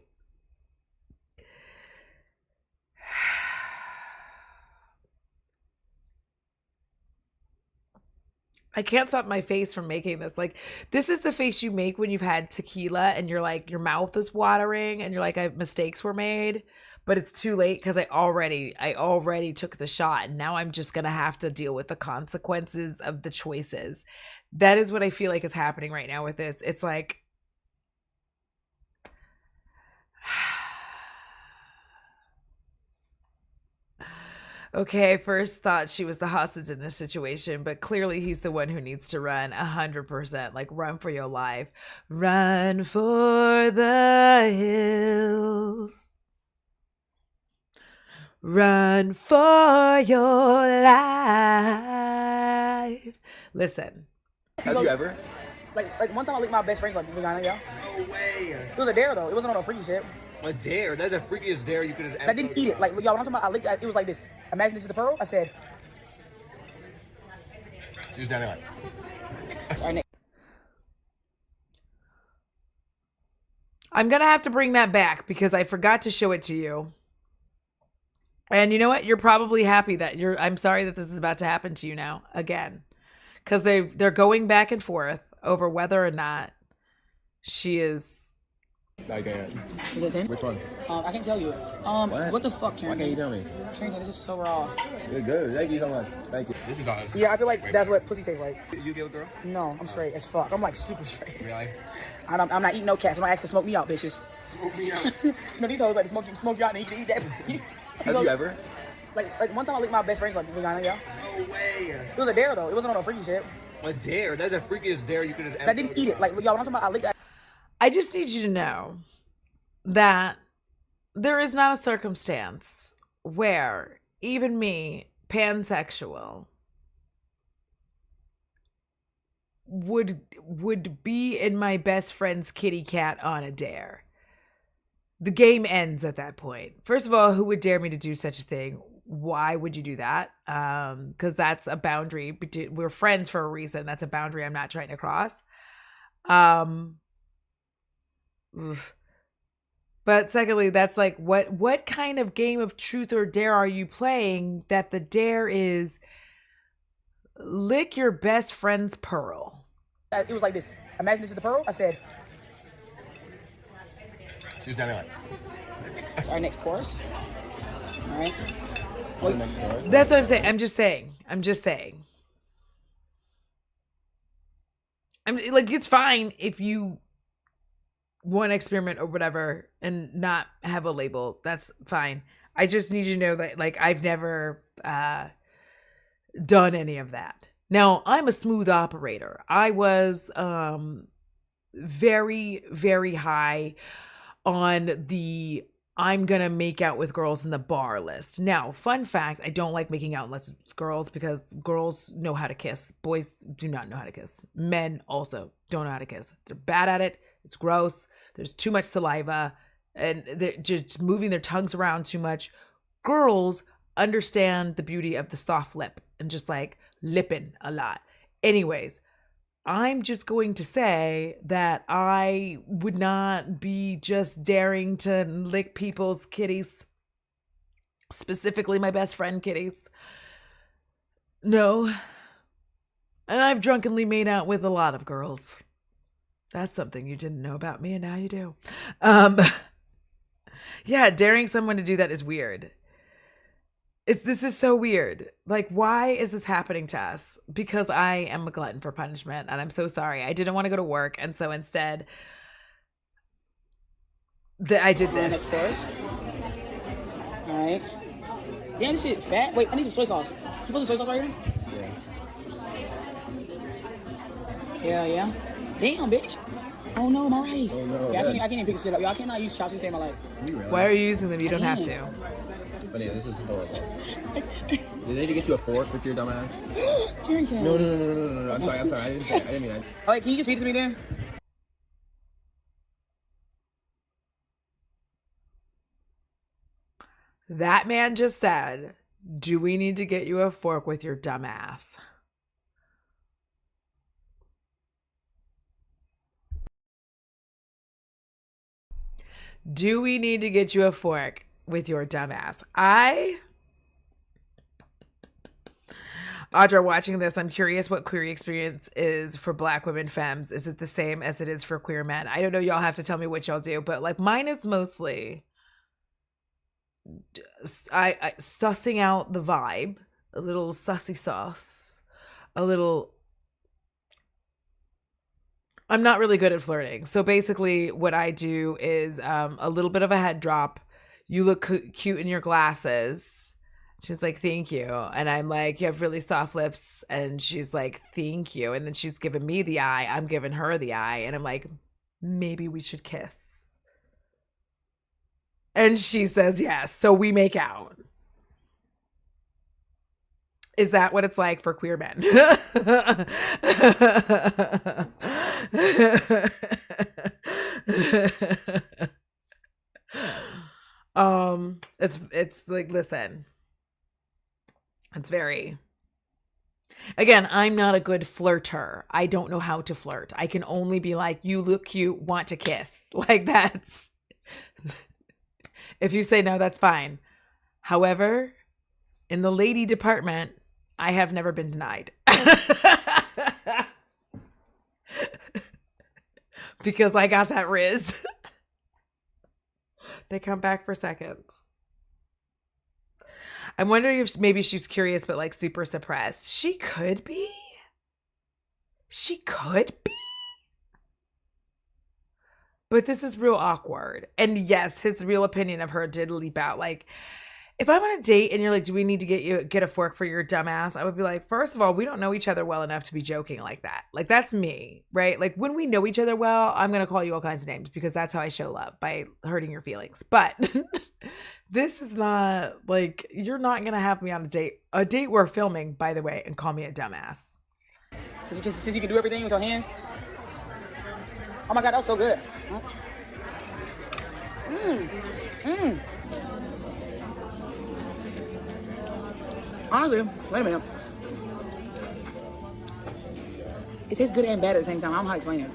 can't stop my face from making this. Like, this is the face you make when you've had tequila and you're like, your mouth is watering and you're like, mistakes were made, but it's too late because I already took the shot and now I'm just gonna have to deal with the consequences of the choices. That is what I feel like is happening right now with this. It's like, okay, I first thought she was the hostage in this situation, but clearly he's the one who needs to run 100%. Like, run for your life. Run for the hills. Run for your life. Listen. Have you ever? Like one time I licked my best friend's like vagina, yeah. No way. It was a dare though. It wasn't on no freaky shit. A dare? That's the freakiest dare you could have ever. I didn't eat it. Like, y'all, when I'm talking about, I licked it, it was like this. Imagine this is the pearl. I said. She was down there like. Sorry, Nick. I'm going to have to bring that back because I forgot to show it to you. And you know what? You're probably happy that I'm sorry that this is about to happen to you now again. Because they're going back and forth over whether or not she is. I can't. Is it 10? Which one? I can tell you. What the fuck, Carrington? Why can't you tell me? Carrington, this is so raw. You're good. Thank you so much. Thank you. This is honest. Yeah, I feel like that's what pussy tastes like. You give a girl? No, I'm straight as fuck. I'm like super straight. Really? I'm not eating no cats. I'm not asking to smoke me out, bitches. Smoke me out. You know, these hoes like to smoke you out and you can eat that pussy. Have you ever? Like one time I licked my best friend's like vagina, yeah. No way. It was a dare though. It wasn't on no freaky shit. A dare? That's the freakiest dare you could have ever. I didn't eat it. Like, y'all, when I'm talking about, I licked it. I just need you to know that there is not a circumstance where even me, pansexual, would be in my best friend's kitty cat on a dare. The game ends at that point. First of all, who would dare me to do such a thing? Why would you do that? Because that's a boundary. We're friends for a reason. That's a boundary I'm not trying to cross. But secondly, that's like, what kind of game of truth or dare are you playing that the dare is lick your best friend's pearl? It was like this. Imagine this is the pearl. I said. She was down there like. It's our next course. All right. What next course? That's what I'm saying. I'm just saying. I'm like, it's fine if you want to experiment or whatever and not have a label. That's fine. I just need you to know that, like, I've never done any of that. Now, I'm a smooth operator. I was very, very high on the I'm going to make out with girls in the bar list. Now, fun fact, I don't like making out unless it's girls because girls know how to kiss. Boys do not know how to kiss. Men also don't know how to kiss. They're bad at it. It's gross. There's too much saliva and they're just moving their tongues around too much. Girls understand the beauty of the soft lip and just like lipping a lot. Anyways, I'm just going to say that I would not be just daring to lick people's kitties, specifically my best friend kitties. No. And I've drunkenly made out with a lot of girls. That's something you didn't know about me, and now you do. Yeah, daring someone to do that is weird. This is so weird. Like, why is this happening to us? Because I am a glutton for punishment, and I'm so sorry. I didn't want to go to work, and so instead, I did this. Chores. All right. Damn, this shit fat. Wait, I need some soy sauce. Can you put some soy sauce right here? Yeah. Damn, bitch. Oh no, my rice. Oh, no, yeah, I can't even pick this shit up. Y'all cannot use chopsticks to save my life. Why are you using them? You don't have to. But yeah, this is horrible. Did they need to get you a fork with your dumb ass? Carrington. No. I'm sorry. I didn't mean that. Oh, wait, can you just feed it to me then? That man just said, do we need to get you a fork with your dumb ass? Do we need to get you a fork with your dumb ass? Audra, watching this, I'm curious what queer experience is for Black women femmes. Is it the same as it is for queer men? I don't know. Y'all have to tell me what y'all do, but like mine is mostly I sussing out the vibe, a little sussy sauce, a little. I'm not really good at flirting. So basically what I do is a little bit of a head drop. You look cute in your glasses. She's like, thank you. And I'm like, you have really soft lips. And she's like, thank you. And then she's giving me the eye. I'm giving her the eye. And I'm like, maybe we should kiss. And she says yes. So we make out. Is that what it's like for queer men? It's like, listen, it's very, again, I'm not a good flirter. I don't know how to flirt. I can only be like, you look cute, want to kiss. Like that's, if you say no, that's fine. However, in the lady department, I have never been denied. Because I got that riz. They come back for seconds. I'm wondering if maybe she's curious, but like super suppressed. She could be. She could be. But this is real awkward. And yes, his real opinion of her did leap out. Like, if I'm on a date and you're like, do we need to get a fork for your dumb ass? I would be like, first of all, we don't know each other well enough to be joking like that. Like, that's me, right? Like, when we know each other well, I'm going to call you all kinds of names because that's how I show love, by hurting your feelings. But this is not, like, you're not going to have me on a date we're filming, by the way, and call me a dumbass. Since you can do everything with your hands. Oh my God, that was so good. Honestly, wait a minute. It tastes good and bad at the same time. I don't know how to explain it.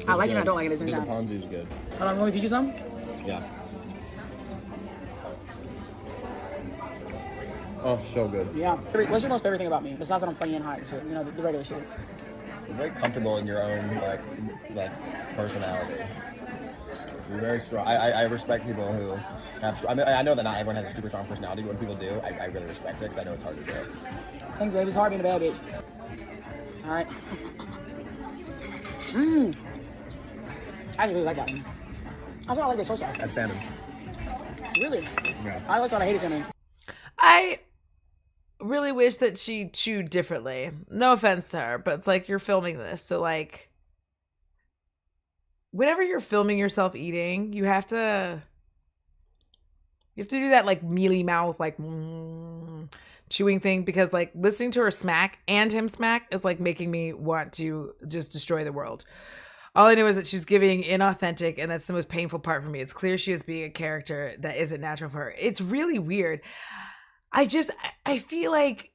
I like it and I don't like it at the same time. The ponzu's good. Hold on, want me to feed you some? Yeah. Oh, so good. Yeah. What's your most favorite thing about me? Besides that I'm funny and hot and shit. You know, the regular shit. You're very comfortable in your own like personality. You're very strong. I respect people who have. I know that not everyone has a super strong personality, but when people do, I really respect it because I know it's hard to do. Thanks, babe. It's hard being a bad bitch. All right. I really like that one. I thought I like the soy sauce. That's salmon. Really? Yeah. I always thought I hated salmon. I really wish that she chewed differently. No offense to her, but it's like you're filming this. So like whenever you're filming yourself eating, you have to You have to do that like mealy mouth, like chewing thing, because like listening to her smack and him smack is like making me want to just destroy the world. All I know is that she's giving inauthentic, and that's the most painful part for me. It's clear she is being a character that isn't natural for her. It's really weird. I feel like,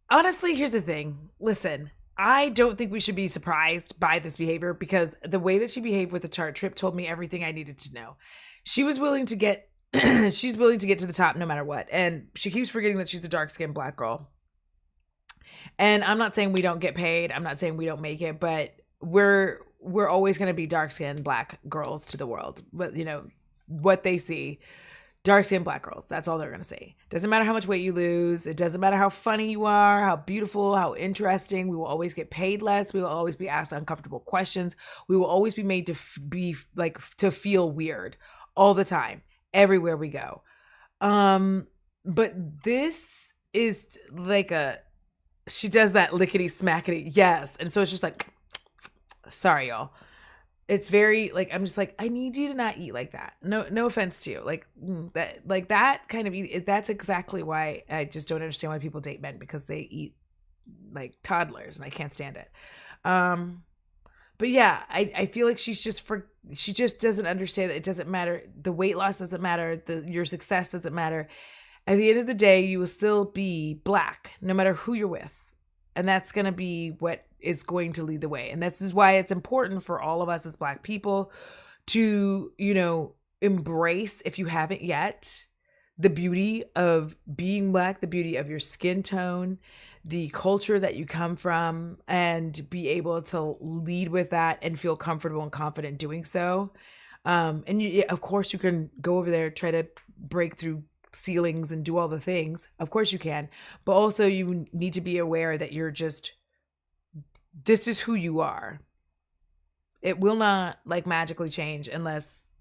honestly, here's the thing. Listen, I don't think we should be surprised by this behavior, because the way that she behaved with the chart trip told me everything I needed to know. She was willing to get, she's willing to get to the top no matter what. And she keeps forgetting that she's a dark-skinned Black girl. And I'm not saying we don't get paid. I'm not saying we don't make it, but we're always going to be dark-skinned Black girls to the world. But you know what they see, dark-skinned Black girls, that's all they're going to see. Doesn't matter how much weight you lose. It doesn't matter how funny you are, how beautiful, how interesting. We will always get paid less. We will always be asked uncomfortable questions. We will always be made to be like, to feel weird all the time, everywhere we go. But this is like she does that lickety smackety, yes. And so it's just like, sorry, y'all. It's very like, I'm just like, I need you to not eat like that. No offense to you. That kind of eat. That's exactly why I just don't understand why people date men, because they eat like toddlers, and I can't stand it. But yeah, I feel like she just doesn't understand that it doesn't matter. The weight loss doesn't matter. Your success doesn't matter. At the end of the day, you will still be Black, no matter who you're with. And that's going to be what is going to lead the way. And this is why it's important for all of us as Black people to, you know, embrace, if you haven't yet, the beauty of being Black, the beauty of your skin tone, the culture that you come from, and be able to lead with that and feel comfortable and confident doing so. And of course you can go over there, try to break through ceilings and do all the things. Of course you can, but also you need to be aware that this is who you are. It will not like magically change unless,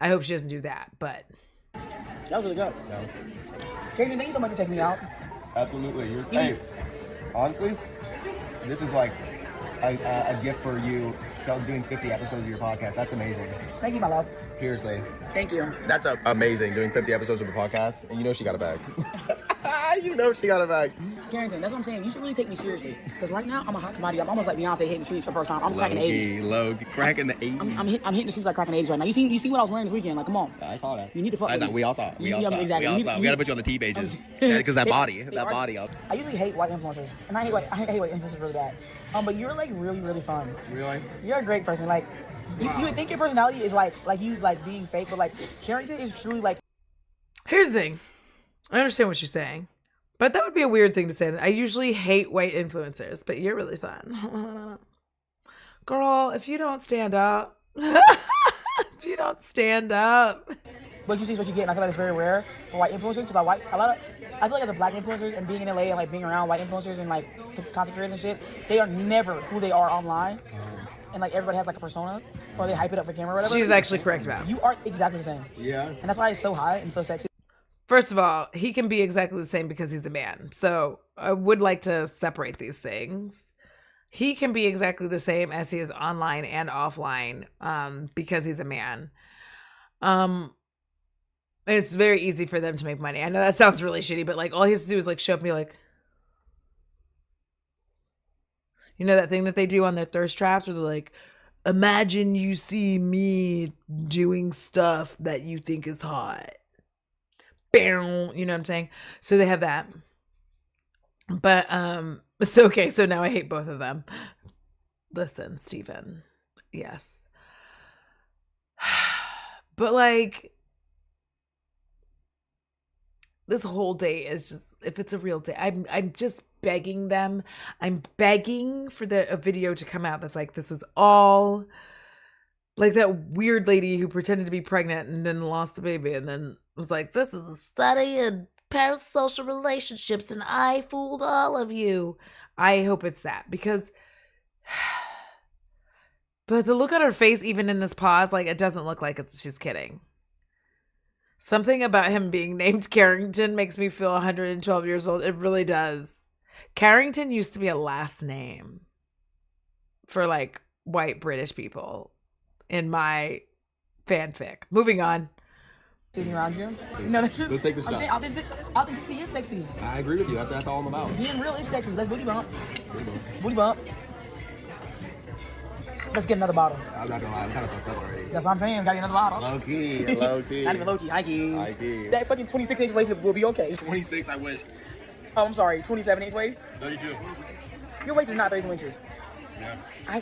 I hope she doesn't do that, but. That was really good. No. Carrington, thank you so much for taking me out. Absolutely. Hey, honestly, this is like a gift for you. So doing 50 episodes of your podcast, that's amazing. Thank you, my love. Seriously. Thank you. That's amazing, doing 50 episodes of a podcast, and you know she got a bag. You know she got a bag. Carrington, that's what I'm saying. You should really take me seriously. Because right now, I'm a hot commodity. I'm almost like Beyonce hitting the streets for the first time. I'm cracking the 80s. Cracking the 80s. I'm hitting the streets like cracking the 80s right now. You see what I was wearing this weekend? Like, come on. I saw that. You need to fuck with me. We all saw it. We all saw it. Exactly. We gotta put you on the T pages. Because that body. I usually hate white influencers. And I hate white influencers really bad. But you're like really, really fun. Really? You're a great person. Like, you would think your personality is like you like being fake, but like Carrington is truly like. Here's the thing. I understand what you're saying, but that would be a weird thing to say. I usually hate white influencers, but you're really fun. Girl, if you don't stand up, But you see what you get, and I feel like it's very rare for white influencers. Because I feel like as a Black influencer and being in LA and like being around white influencers and like content creators and shit, they are never who they are online. And like everybody has like a persona, or they hype it up for camera or whatever. She's actually correct about it. You are exactly the same. Yeah. And that's why it's so high and so sexy. First of all, he can be exactly the same because he's a man. So I would like to separate these things. He can be exactly the same as he is online and offline because he's a man. It's very easy for them to make money. I know that sounds really shitty, but like all he has to do is like show up and be like, you know that thing that they do on their thirst traps where they're like, imagine you see me doing stuff that you think is hot. Bam, you know what I'm saying? So they have that. But so okay, so now I hate both of them. Listen, Stephen. Yes. But like this whole day is just, if it's a real day, I'm just begging them. I'm begging for a video to come out that's like, this was all like that weird lady who pretended to be pregnant and then lost the baby and then was like, this is a study in parasocial relationships and I fooled all of you. I hope it's that, because but the look on her face, even in this pause, like it doesn't look like she's kidding. Something about him being named Carrington makes me feel 112 years old. It really does. Carrington used to be a last name for like white British people in my fanfic. Moving on. Sitting around you. No, that's just, Let's take the I'm shot. saying authenticity is sexy. I agree with you. That's all I'm about. Being real is sexy. Let's booty bump. Booty bump. Let's get another bottle. I'm not gonna lie, I'm kind of fucked up already. That's what I'm saying. Gotta get another bottle. Low key, low key. Not even low key, high key. High key. That fucking 26-inch waist will be okay. 26, I wish. Oh, I'm sorry, 27-inch waist. 32. Your waist is not 32 inches. Yeah.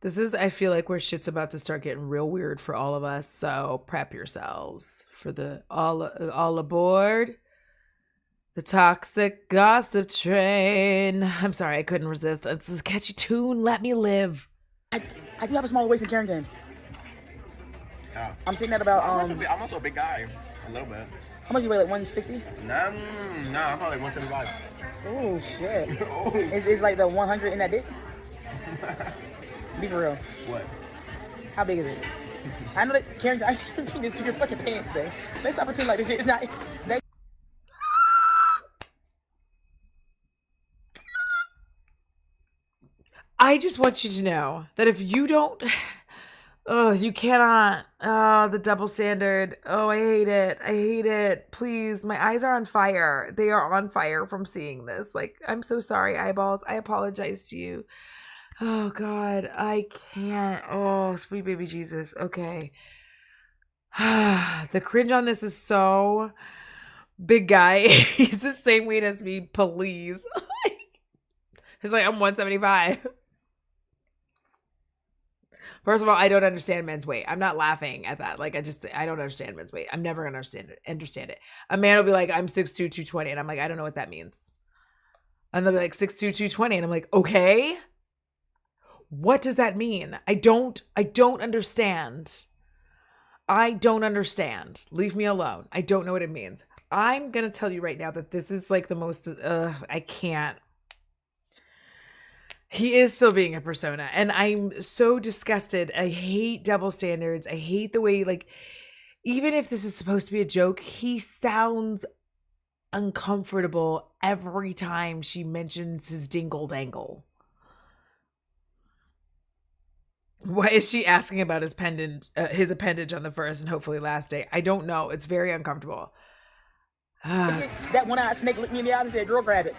This is, I feel like, where shit's about to start getting real weird for all of us. So prep yourselves for the all aboard the toxic gossip train. I'm sorry, I couldn't resist. It's this catchy tune. Let me live. I do have a smaller waist in Carrington. Yeah. I'm sitting at about I'm also a big guy. A little bit. how much you weigh? Like 160? Nah, I'm probably like 175. Oh shit. Oh. Is like the 100 in that dick? Be for real. What? How big is it? I know that Carrington, I should repeat this to your fucking pants today. Let's stop pretending like this shit is not. That I just want you to know that if you don't, oh, you cannot, oh, the double standard. Oh, I hate it. I hate it. Please, my eyes are on fire. They are on fire from seeing this. Like, I'm so sorry, eyeballs. I apologize to you. Oh, God, I can't. Oh, sweet baby Jesus. Okay. The cringe on this is so big guy. He's the same weight as me, please. He's like, I'm 175. First of all, I don't understand men's weight. I'm not laughing at that. Like, I don't understand men's weight. I'm never going to understand it. A man will be like, I'm 6'2", 220. And I'm like, I don't know what that means. And they'll be like, 6'2", 220. And I'm like, okay. What does that mean? I don't understand. I don't understand. Leave me alone. I don't know what it means. I'm going to tell you right now that this is like the most, I can't. He is still being a persona, and I'm so disgusted. I hate double standards. I hate the way, like, even if this is supposed to be a joke, he sounds uncomfortable every time she mentions his dingle dangle. Why is she asking about his appendage on the first and hopefully last day? I don't know. It's very uncomfortable. that one-eyed snake looked me in the eye and said, girl, grab it.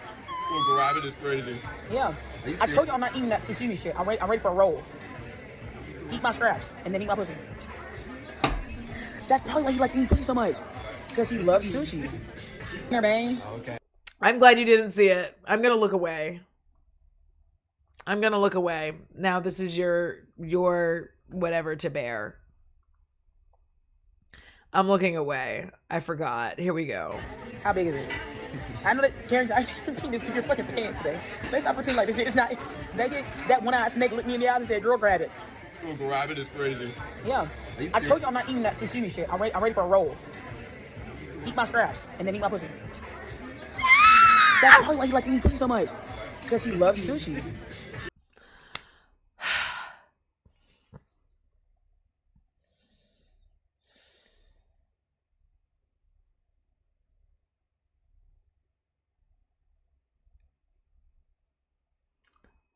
Well, grab it is crazy. Yeah. I told you I'm not eating that sashimi shit. I'm ready for a roll. Eat my scraps and then eat my pussy. That's probably why he likes eating pussy so much. Because he loves sushi. Here, babe. Okay. I'm glad you didn't see it. I'm going to look away. Now this is your whatever to bear. I'm looking away. I forgot. Here we go. How big is it? I know that Carrington, I should repeat this to your fucking pants today. Let's stop pretending like this shit is not. That one-eyed snake looked me in the eye and said, girl, grab it. Well, grab it is crazy. Yeah. I told you I'm not eating that sashimi shit. I'm ready for a roll. Eat my scraps and then eat my pussy. That's probably why he likes eating pussy so much. Because he loves sushi.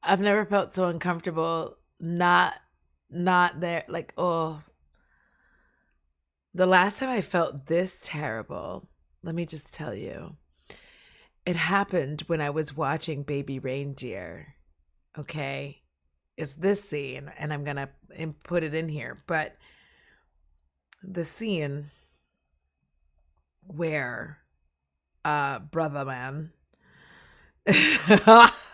I've never felt so uncomfortable not there. Like, oh. The last time I felt this terrible, let me just tell you. It happened when I was watching Baby Reindeer. Okay? It's this scene, and I'm going to put it in here. But the scene where brother man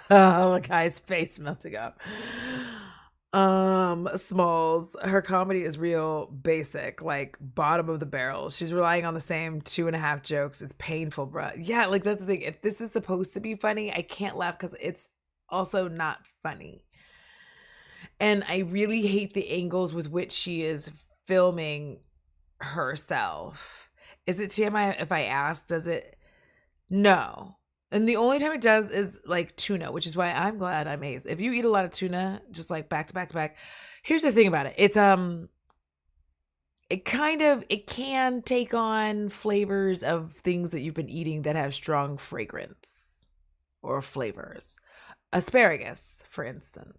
the guy's face melting up. Smalls, her comedy is real basic, like bottom of the barrel. She's relying on the same 2.5 jokes. It's painful, bruh. Yeah, like that's the thing. If this is supposed to be funny, I can't laugh because it's also not funny. And I really hate the angles with which she is filming herself. Is it TMI if I ask? Does it? No. And the only time it does is like tuna, which is why I'm glad I'm Ace. If you eat a lot of tuna, just like back to back to back, here's the thing about it. It's it can take on flavors of things that you've been eating that have strong fragrance or flavors. Asparagus, for instance.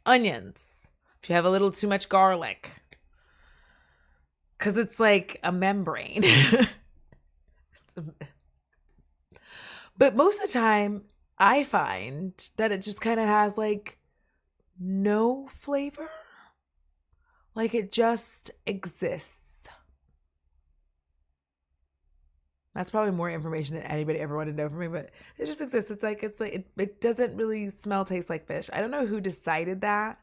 onions, if you have a little too much garlic, because it's like a membrane. But most of the time, I find that it just kind of has like no flavor. Like it just exists. That's probably more information than anybody ever wanted to know from me, but it just exists. It's like it doesn't really smell, taste like fish. I don't know who decided that.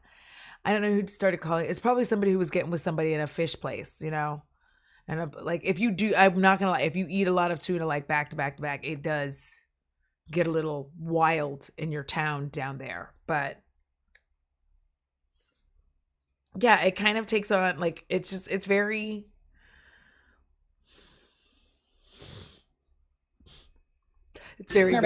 I don't know who started calling it. It's probably somebody who was getting with somebody in a fish place, you know? And like if you do, I'm not gonna lie, if you eat a lot of tuna like back to back to back, it does get a little wild in your town down there. But yeah, it kind of takes on like it's very very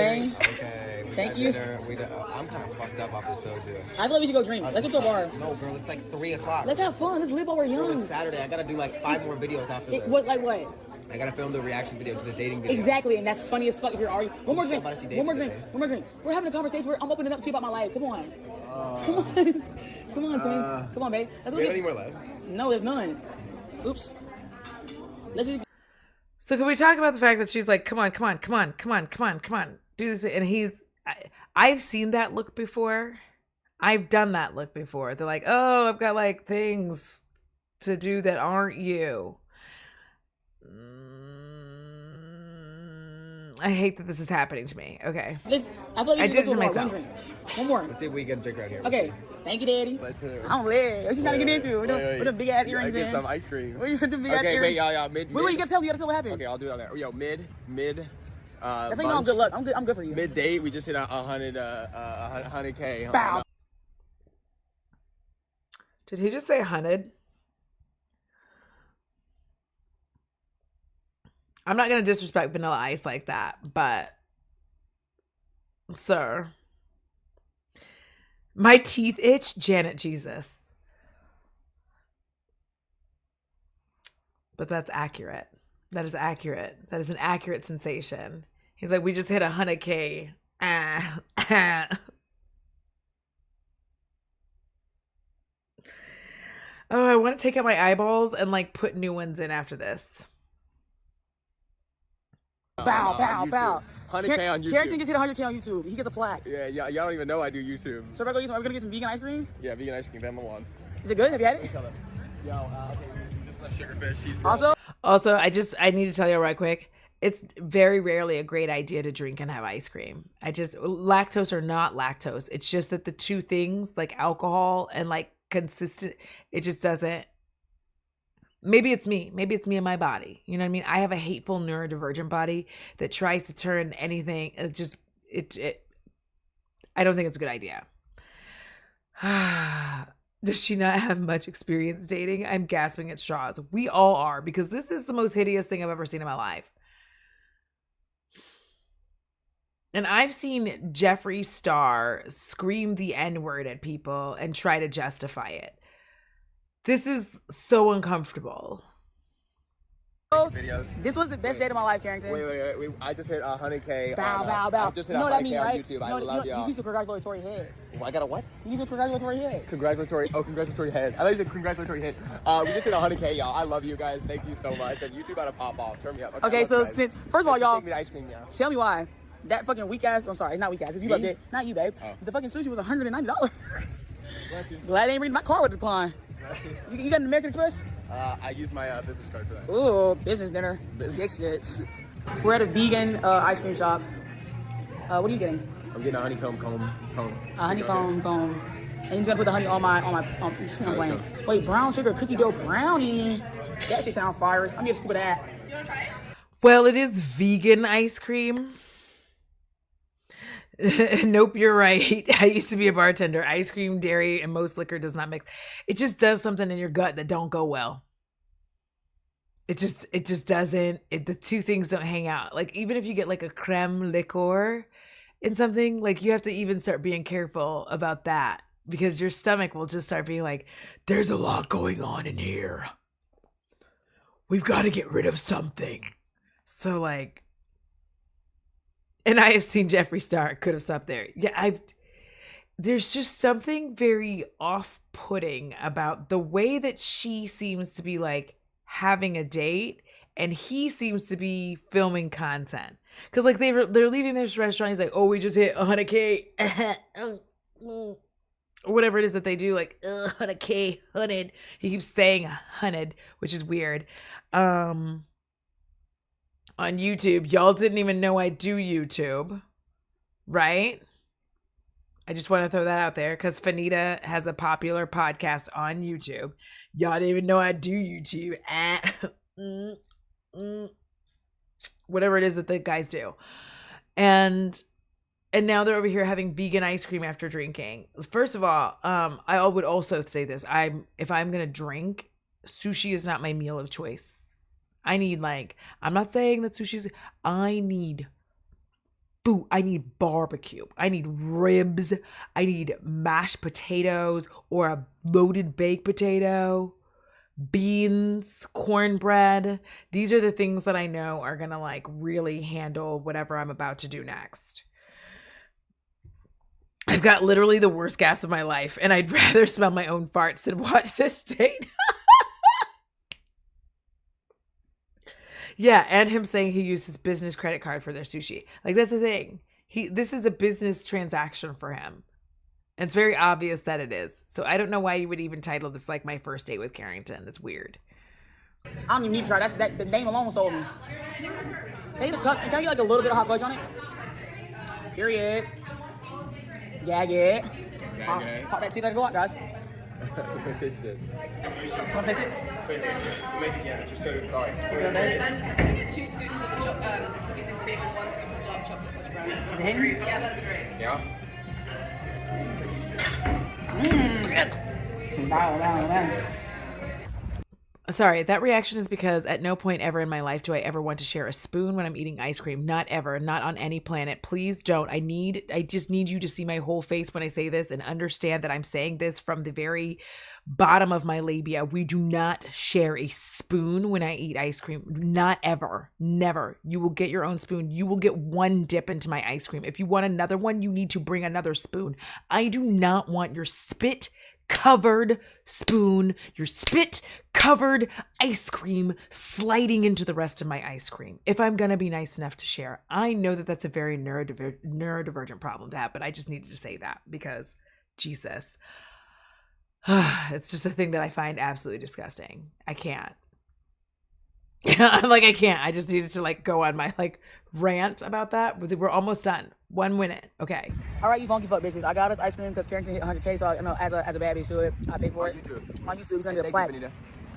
Okay. Thank you. I'm kind of fucked up off this soju. I feel like we should go drink. Let's go to a bar. No, girl, it's like 3 o'clock. Let's have fun. Let's live while we're Girl, young. it's Saturday. I gotta do like 5 more videos after this. What, like what? I gotta film the reaction video to the dating video. Exactly, and that's funny as fuck if you're already. One more drink. about to see One more dating drink. today. One more drink. We're having a conversation where I'm opening up to you about my life. Come on. Come on. Come on, Tim. Come on, babe. Let's Do go we have any get. more left? No, there's none. Oops. Let's just. So can we talk about the fact that she's like, come on, do this, and I've seen that look before. I've done that look before. They're like, oh, I've got like things to do that aren't you. I hate that this is happening to me. Okay. I feel like we I should did go it to a bar. myself. One drink. One more. Let's see if we get a drink right here. Okay. Thank you, Daddy. Let's do it. I'm lit. What you trying to get into? With the big ass I earrings get in. some ice cream. What you with the big ass Okay, earrings? wait, y'all, mid. Wait, you gotta tell me. You gotta tell what happened. Okay, I'll do it on there. Yo, mid. That's how you know I'm good luck. I'm good for you. Mid date, we just hit 100K. Bow. Did he just say 100? I'm not going to disrespect Vanilla Ice like that, but sir, my teeth itch, Janet Jesus. But that's accurate. That is accurate. That is an accurate sensation. He's like, we just hit 100K. Oh, I want to take out my eyeballs and like put new ones in after this. Bow. 100K on YouTube. Carrington just hit 100K on YouTube. He gets a plaque. Yeah, y'all don't even know I do YouTube. So we're gonna get some vegan ice cream. Yeah, vegan ice cream, number one. Is it good? Have you had it? Yo, okay, we just left Sugarfish. She's Also, I need to tell you right quick. It's very rarely a great idea to drink and have ice cream. Lactose or not lactose. It's just that the two things, like alcohol and like consistent, it just doesn't. Maybe it's me and my body. You know what I mean? I have a hateful neurodivergent body that tries to turn anything. I don't think it's a good idea. Does she not have much experience dating? I'm gasping at straws. We all are, because this is the most hideous thing I've ever seen in my life. And I've seen Jeffree Star scream the N-word at people and try to justify it. This is so uncomfortable. videos. this was the best date of my life, Carrington. Wait. I just hit 100K. Bow. I just hit You know what I 100K mean, on right? YouTube. I You love y'all. need some congratulatory head. Well, I got a what? You need some congratulatory head. Congratulatory head. I thought you said congratulatory hit. We just hit 100K, y'all. I love you guys. Thank you so much. And YouTube gotta pop off. Turn me up. Okay, I so love you guys. first of all, Just y'all, take me to ice cream now. tell me why that fucking weak ass. I'm sorry, not weak ass, because you loved it. Not you, babe. Oh. The fucking sushi was $190. Bless you. Glad they ain't reading my car with the decline. You got an American Express? I used my business card for that. Ooh, business dinner. Big shits. We're at a vegan ice cream shop. What are you getting? I'm getting a honeycomb cone. A honeycomb cone. And you're gonna put the honey on my I'm playing. Wait, brown sugar cookie dough brownie. That shit sounds fire. I'm getting a scoop of that. Well, it is vegan ice cream. Nope, you're right. I used to be a bartender. Ice cream, dairy, and most liquor does not mix. It just does something in your gut that don't go well. It just doesn't. The two things don't hang out. Like, even if you get like a creme liqueur in something, like, you have to even start being careful about that, because your stomach will just start being like, there's a lot going on in here. We've got to get rid of something. So like, and I have seen Jeffree Star could have stopped there. Yeah, there's just something very off-putting about the way that she seems to be like having a date and he seems to be filming content. Because like they're leaving this restaurant. He's like, oh, we just hit 100K. Or whatever it is that they do, like 100K, 100. He keeps saying 100, which is weird. On YouTube, y'all didn't even know I do YouTube, right? I just want to throw that out there because Fannita has a popular podcast on YouTube. Y'all didn't even know I do YouTube. Whatever it is that the guys do. And now they're over here having vegan ice cream after drinking. First of all, I would also say this. If I'm going to drink, sushi is not my meal of choice. I need I'm not saying that sushi's, I need food. I need barbecue. I need ribs. I need mashed potatoes or a loaded baked potato, beans, cornbread. These are the things that I know are going to really handle whatever I'm about to do next. I've got literally the worst gas of my life, and I'd rather smell my own farts than watch this date. Yeah, and him saying he used his business credit card for their sushi. That's the thing. This is a business transaction for him. And it's very obvious that it is. So I don't know why you would even title this my first date with Carrington. It's weird. I don't even need to try. That the name alone sold me. Can I get a little bit of hot fudge on it? Period. Gag it. Pop that tea like a lot, guys. Taste it. Want to taste it? Two scoops of cookies and cream and 1 scoop of dark chocolate fudge brownie. Is it hitting? Yeah, that'd be great. Yeah. Wow. Sorry, that reaction is because at no point ever in my life do I ever want to share a spoon when I'm eating ice cream. Not ever. Not on any planet. Please don't. I just need you to see my whole face when I say this and understand that I'm saying this from the very bottom of my labia. We do not share a spoon when I eat ice cream. Not ever. Never. You will get your own spoon. You will get one dip into my ice cream. If you want another one, you need to bring another spoon. I do not want your spit covered spoon, your spit covered ice cream sliding into the rest of my ice cream. If I'm gonna be nice enough to share, I know that that's a very neurodivergent problem to have, but I just needed to say that because Jesus, it's just a thing that I find absolutely disgusting. I can't. I can't. I just needed to go on my rant about that. We're almost done. 1 minute. Okay. All right, you funky fuck bitches. I got us ice cream because Carrington hit 100K, so as a bad bitch to it, I paid for it. On YouTube, he's gonna get a plaque.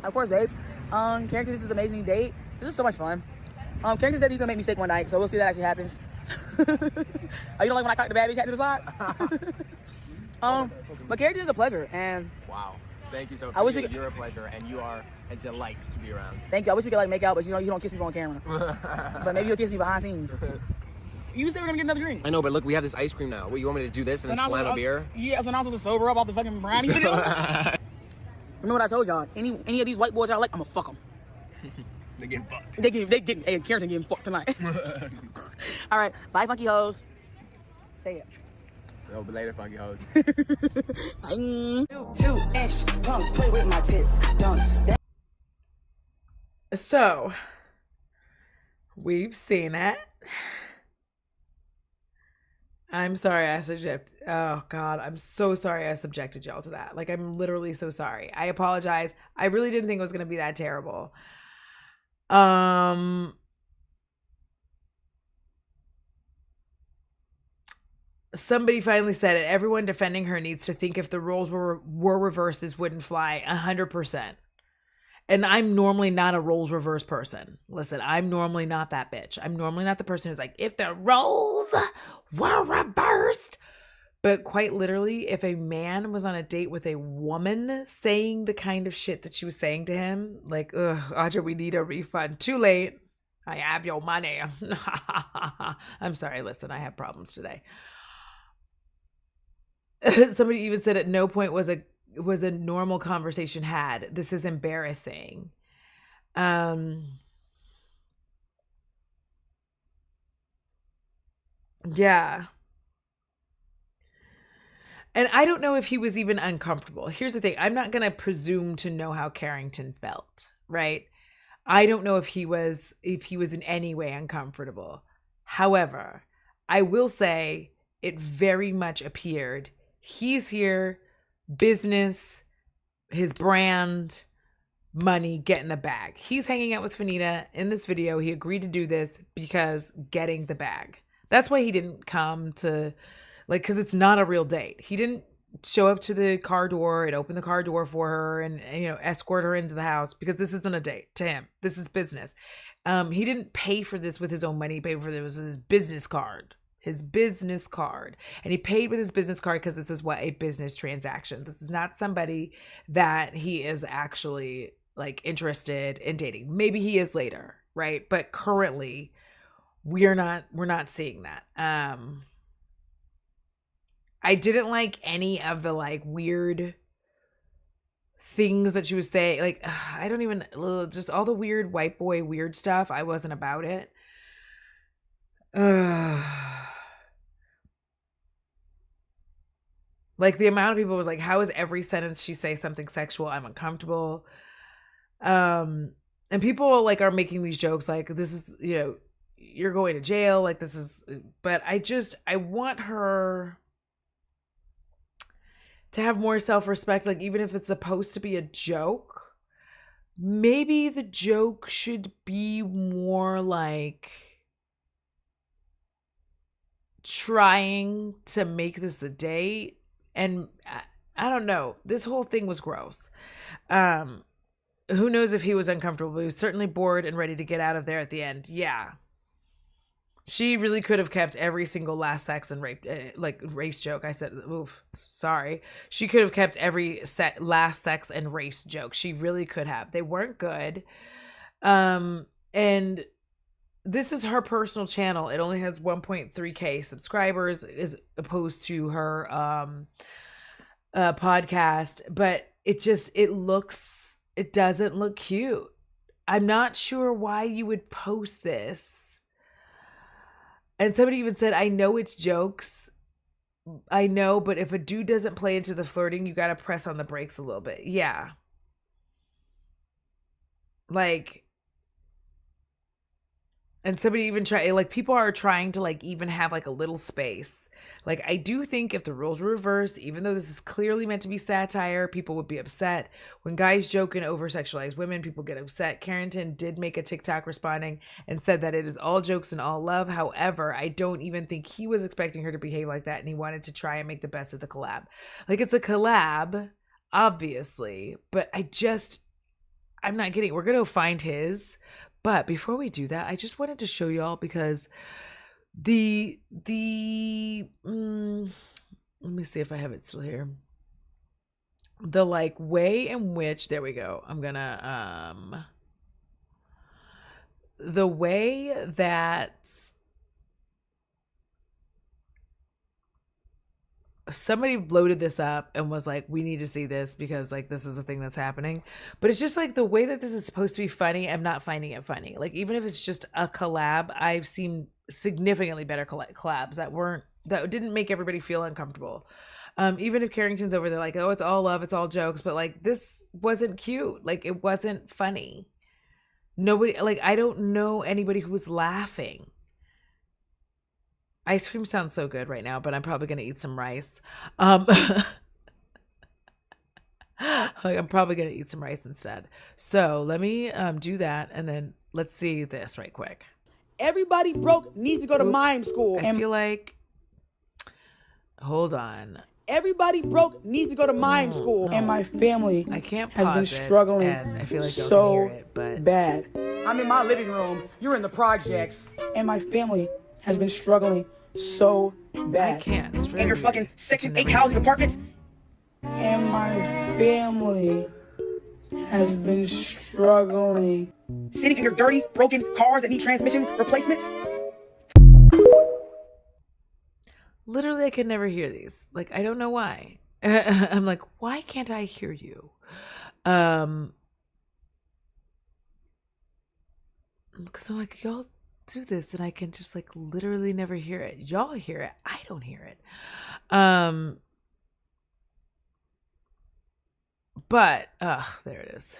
Of course, babes. Carrington, this is an amazing date. This is so much fun. Carrington said he's gonna make me sick one night, so we'll see if that actually happens. You don't like when I cock the bad bitch hat to the side? But Carrington is a pleasure, and Wow. Thank you so much. I wish You're a pleasure, and you are a delight to be around. thank you. I wish we could make out, but you don't kiss me on camera. But maybe you'll kiss me behind scenes. You said we're gonna get another drink. I know, but look, we have this ice cream now. What, you want me to do this and then slam a beer? Yeah, so now I'm supposed to sober up off the fucking brownie video? Remember what I told y'all? Any of these white boys y'all like, I'ma fuck them. They're getting fucked. They getting, hey, Carrington getting fucked tonight. All right, bye, funky hoes. Say it. Yo, but later, funky hoes. Bye. 2-inch pumps play with my tits. Dunks. So, we've seen it. I'm sorry I subjected. Oh God, I'm so sorry I subjected y'all to that. I'm literally so sorry. I apologize. I really didn't think it was gonna be that terrible. Somebody finally said it. Everyone defending her needs to think if the roles were reversed, this wouldn't fly 100%. And I'm normally not a roles reverse person. Listen, I'm normally not that bitch. I'm normally not the person who's like, if the roles were reversed. But quite literally, if a man was on a date with a woman saying the kind of shit that she was saying to him, ugh, Audra, we need a refund. Too late. I have your money. I'm sorry. Listen, I have problems today. Somebody even said at no point was a normal conversation had. This is embarrassing. Yeah. And I don't know if he was even uncomfortable. Here's the thing. I'm not going to presume to know how Carrington felt, right? I don't know if he was in any way uncomfortable. However, I will say it very much appeared he's here, business, his brand, money, get in the bag. He's hanging out with Fannita in this video. He agreed to do this because getting the bag. That's why he didn't come to, like, because it's not a real date. He didn't show up to the car door and open the car door for her and escort her into the house, because this isn't a date to him. This is business. He didn't pay for this with his own money. He paid for this with his business card. And he paid with his business card because this is what a business transaction. This is not somebody that he is actually like interested in dating. Maybe he is later, right? But currently we're not seeing that. I didn't like any of the like weird things that she was saying. Like, I don't even, just all the weird white boy weird stuff. I wasn't about it. Like the amount of people was like, how is every sentence she say something sexual? I'm uncomfortable. And people like are making these jokes like, this is, you're going to jail. Like this is, but I want her to have more self-respect. Like even if it's supposed to be a joke, maybe the joke should be more like trying to make this a date. And I don't know. This whole thing was gross. Who knows if he was uncomfortable, but he was certainly bored and ready to get out of there at the end. Yeah. She really could have kept every single last sex and rape, like race joke. I said, oof, sorry. She could have kept every last sex and race joke. She really could have. They weren't good. And this is her personal channel. It only has 1.3K subscribers as opposed to her podcast, but it doesn't look cute. I'm not sure why you would post this. And somebody even said, I know it's jokes. I know, but if a dude doesn't play into the flirting, you got to press on the brakes a little bit. Yeah. Like, and somebody even people are trying to like even have like a little space. Like, I do think if the roles were reversed, even though this is clearly meant to be satire, people would be upset. When guys joke and over-sexualize women, people get upset. Carrington did make a TikTok responding and said that it is all jokes and all love. However, I don't even think he was expecting her to behave like that, and he wanted to try and make the best of the collab. Like, it's a collab, obviously, but I'm not getting it. We're going to find his. But before we do that, I just wanted to show y'all because let me see if I have it still here. The like way in which, there we go. I'm gonna the way that somebody loaded this up and was like, we need to see this because like this is a thing that's happening. But it's just like the way that this is supposed to be funny, I'm not finding it funny. Like even if it's just a collab, I've seen significantly better collabs that didn't make everybody feel uncomfortable. Even if Carrington's over there like, oh, it's all love, it's all jokes, but like this wasn't cute. Like it wasn't funny. Nobody, like I don't know anybody who was laughing. Ice cream sounds so good right now, but I'm probably going to eat some rice. Like I'm probably going to eat some rice instead. So let me do that. And then let's see this right quick. Everybody broke needs to go to mime school. I feel like, hold on. Everybody broke needs to go to mime school. No. And my family I can't has been pause it, struggling and I feel like y'all so can hear it, but bad. I'm in my living room. You're in the projects. And my family has been struggling so bad. I can't. It's In your fucking Section 8 housing apartments. And my family has been struggling. Sitting in your dirty, broken cars that need transmission replacements. Literally, I can never hear these. Like, I don't know why. I'm like, why can't I hear you? Because I'm like, y'all do this and I can just like literally never hear it. Y'all hear it. I don't hear it. But there it is.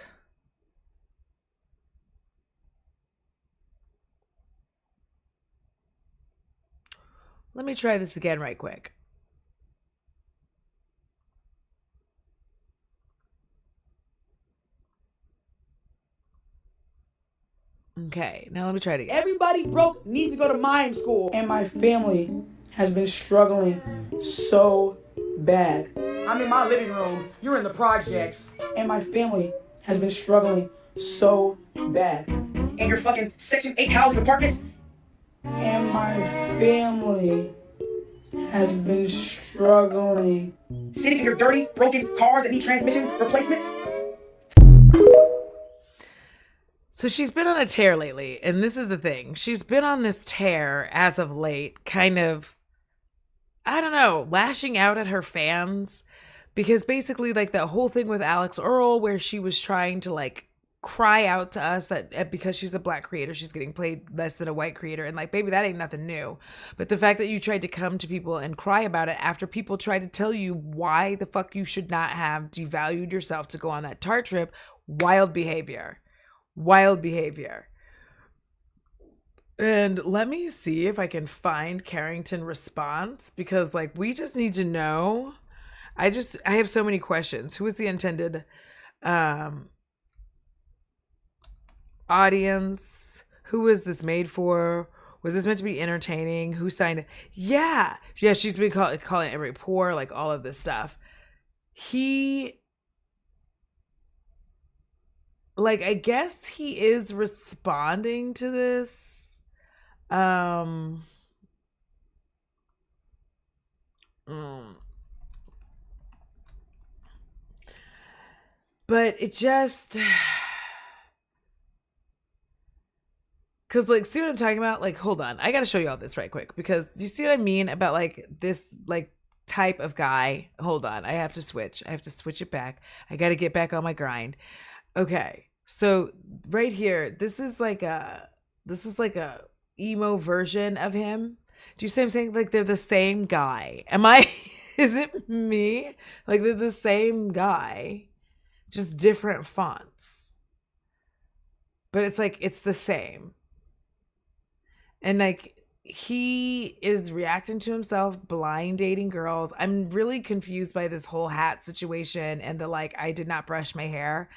Let me try this again right quick. Okay, now let me try it again. Everybody broke needs to go to mime school. And my family has been struggling so bad. I'm in my living room. You're in the projects. And my family has been struggling so bad. And your fucking Section 8 housing apartments. And my family has been struggling. Sitting in your dirty, broken cars that need transmission replacements. So she's been on a tear lately, and this is the thing. She's been on this tear as of late, kind of, I don't know, lashing out at her fans. Because basically, like, the whole thing with Earl, where she was trying to, like, cry out to us that because she's a black creator, she's getting paid less than a white creator. And, like, baby, that ain't nothing new. But the fact that you tried to come to people and cry about it after people tried to tell you why the fuck you should not have devalued yourself to go on that Tarte trip, wild behavior. Wild behavior. And let me see if I can find Carrington response, because like we just need to know. I have so many questions. Who is the intended audience? Who is this made for? Was this meant to be entertaining? Who signed it? Yeah, she's been calling every poor, like all of this stuff. Like, I guess he is responding to this. But it just, because like, see what I'm talking about? Like, hold on, I gotta show you all this right quick, because you see what I mean about like this like type of guy. Hold on, I have to switch it back. I gotta get back on my grind. Okay, so right here, this is like a emo version of him. Do you see what I'm saying? Like, they're the same guy. Is it me? Like, they're the same guy, just different fonts. But it's like, it's the same. And like, he is reacting to himself, blind dating girls. I'm really confused by this whole hat situation and the like, I did not brush my hair.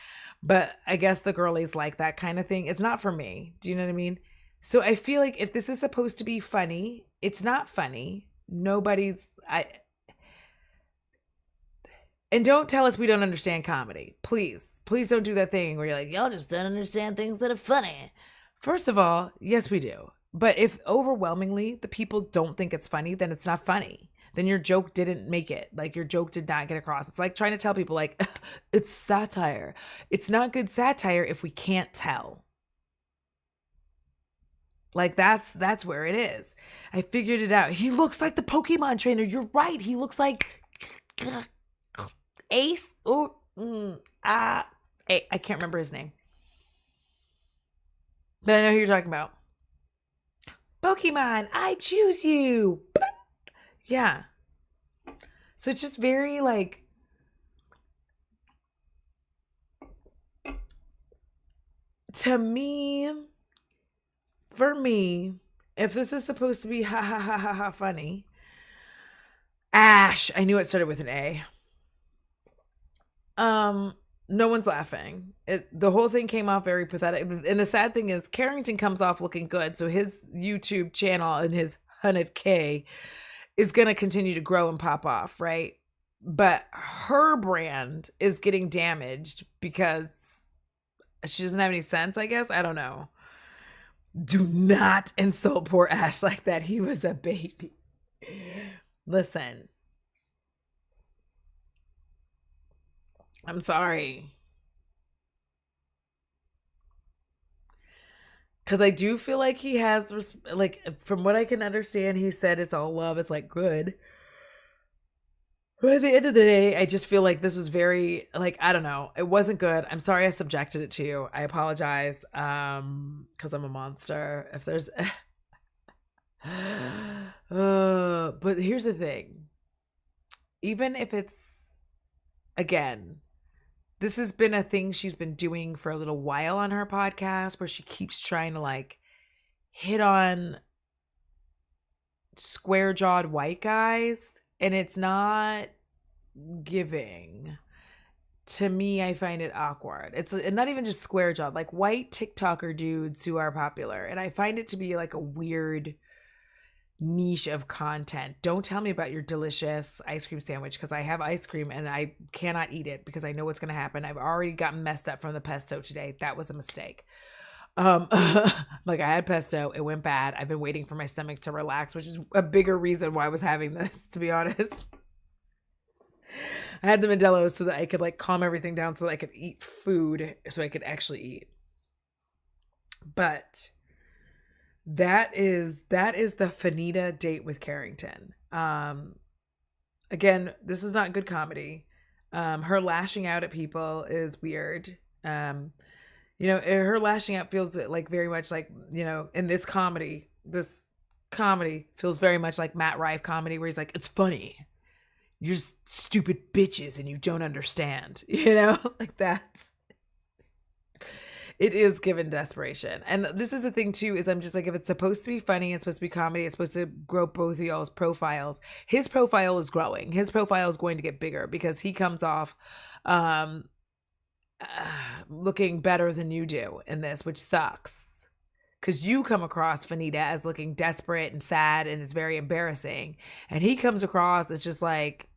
But I guess the girlies like that kind of thing. It's not for me. Do you know what I mean? So I feel like if this is supposed to be funny, it's not funny. And don't tell us we don't understand comedy. Please don't do that thing where you're like, y'all just don't understand things that are funny. First of all, yes, we do. But if overwhelmingly the people don't think it's funny, then it's not funny. Then your joke didn't make it. Like, your joke did not get across. It's like trying to tell people, like, it's satire. It's not good satire if we can't tell. Like, that's where it is. I figured it out. He looks like the Pokemon trainer. You're right. He looks like Ace. I can't remember his name. But I know who you're talking about. Pokemon, I choose you. Yeah. So it's just very like, to me, for me, if this is supposed to be ha ha ha ha ha funny, Ash, I knew it started with an A. No one's laughing. The whole thing came off very pathetic. And the sad thing is, Carrington comes off looking good. So his YouTube channel and his 100K is going to continue to grow and pop off, right? But her brand is getting damaged because she doesn't have any sense, I guess. I don't know. Do not insult poor Ash like that. He was a baby. Listen. I'm sorry. Because I do feel like he has, like, from what I can understand, he said it's all love. It's like, good. But at the end of the day, I just feel like this was very, like, I don't know. It wasn't good. I'm sorry I subjected it to you. I apologize. Because I'm a monster. If there's... but here's the thing. Even if it's, again, this has been a thing she's been doing for a little while on her podcast, where she keeps trying to like hit on square-jawed white guys, and it's not giving. To me, I find it awkward. It's not even just square-jawed, like white TikToker dudes who are popular, and I find it to be like a weird niche of content. Don't tell me about your delicious ice cream sandwich, because I have ice cream and I cannot eat it because I know what's going to happen. I've already gotten messed up from the pesto today. That was a mistake. Like, I had pesto, it went bad. I've been waiting for my stomach to relax, which is a bigger reason why I was having this, to be honest. I had the Modelo so that I could like calm everything down so that I could eat food, so I could actually eat. But that is the Fannita date with Carrington. Again, this is not good comedy. Her lashing out at people is weird. Her lashing out feels like very much like, in this comedy feels very much like Matt Rife comedy, where he's like, it's funny. You're just stupid bitches and you don't understand, like that. It is given desperation. And this is the thing too, is I'm just like, if it's supposed to be funny, it's supposed to be comedy, it's supposed to grow both of y'all's profiles. His profile is growing. His profile is going to get bigger because he comes off looking better than you do in this, which sucks. Because you come across Fannita as looking desperate and sad, and it's very embarrassing. And he comes across as just like,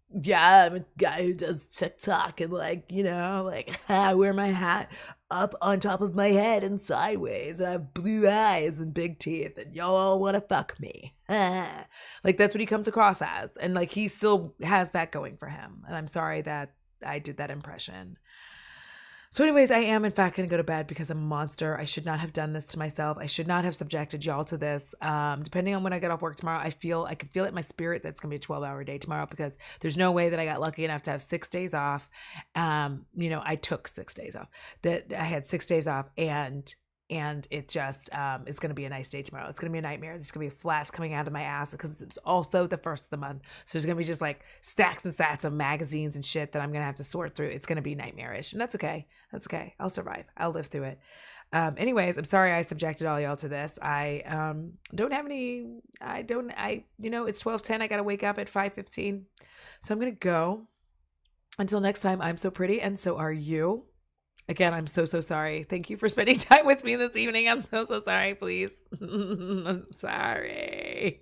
yeah, I'm a guy who does TikTok and I wear my hat up on top of my head and sideways, and I have blue eyes and big teeth, and y'all all want to fuck me. Like, that's what he comes across as. And like, he still has that going for him. And I'm sorry that I did that impression. So anyways, I am in fact going to go to bed because I'm a monster. I should not have done this to myself. I should not have subjected y'all to this. Depending on when I get off work tomorrow, I can feel it in my spirit that's going to be a 12-hour day tomorrow, because there's no way that I got lucky enough to have 6 days off. I took 6 days off. That I had 6 days off, and it just is going to be a nice day tomorrow. It's going to be a nightmare. There's going to be flats coming out of my ass because it's also the first of the month. So there's going to be just like stacks and stacks of magazines and shit that I'm going to have to sort through. It's going to be nightmarish, and that's okay. That's okay. I'll survive. I'll live through it. Anyways, I'm sorry I subjected all y'all to this. I don't have any, it's 12:10. I got to wake up at 5:15. So I'm going to go. Until next time, I'm so pretty and so are you. Again, I'm so sorry. Thank you for spending time with me this evening. I'm so sorry, please. I'm sorry.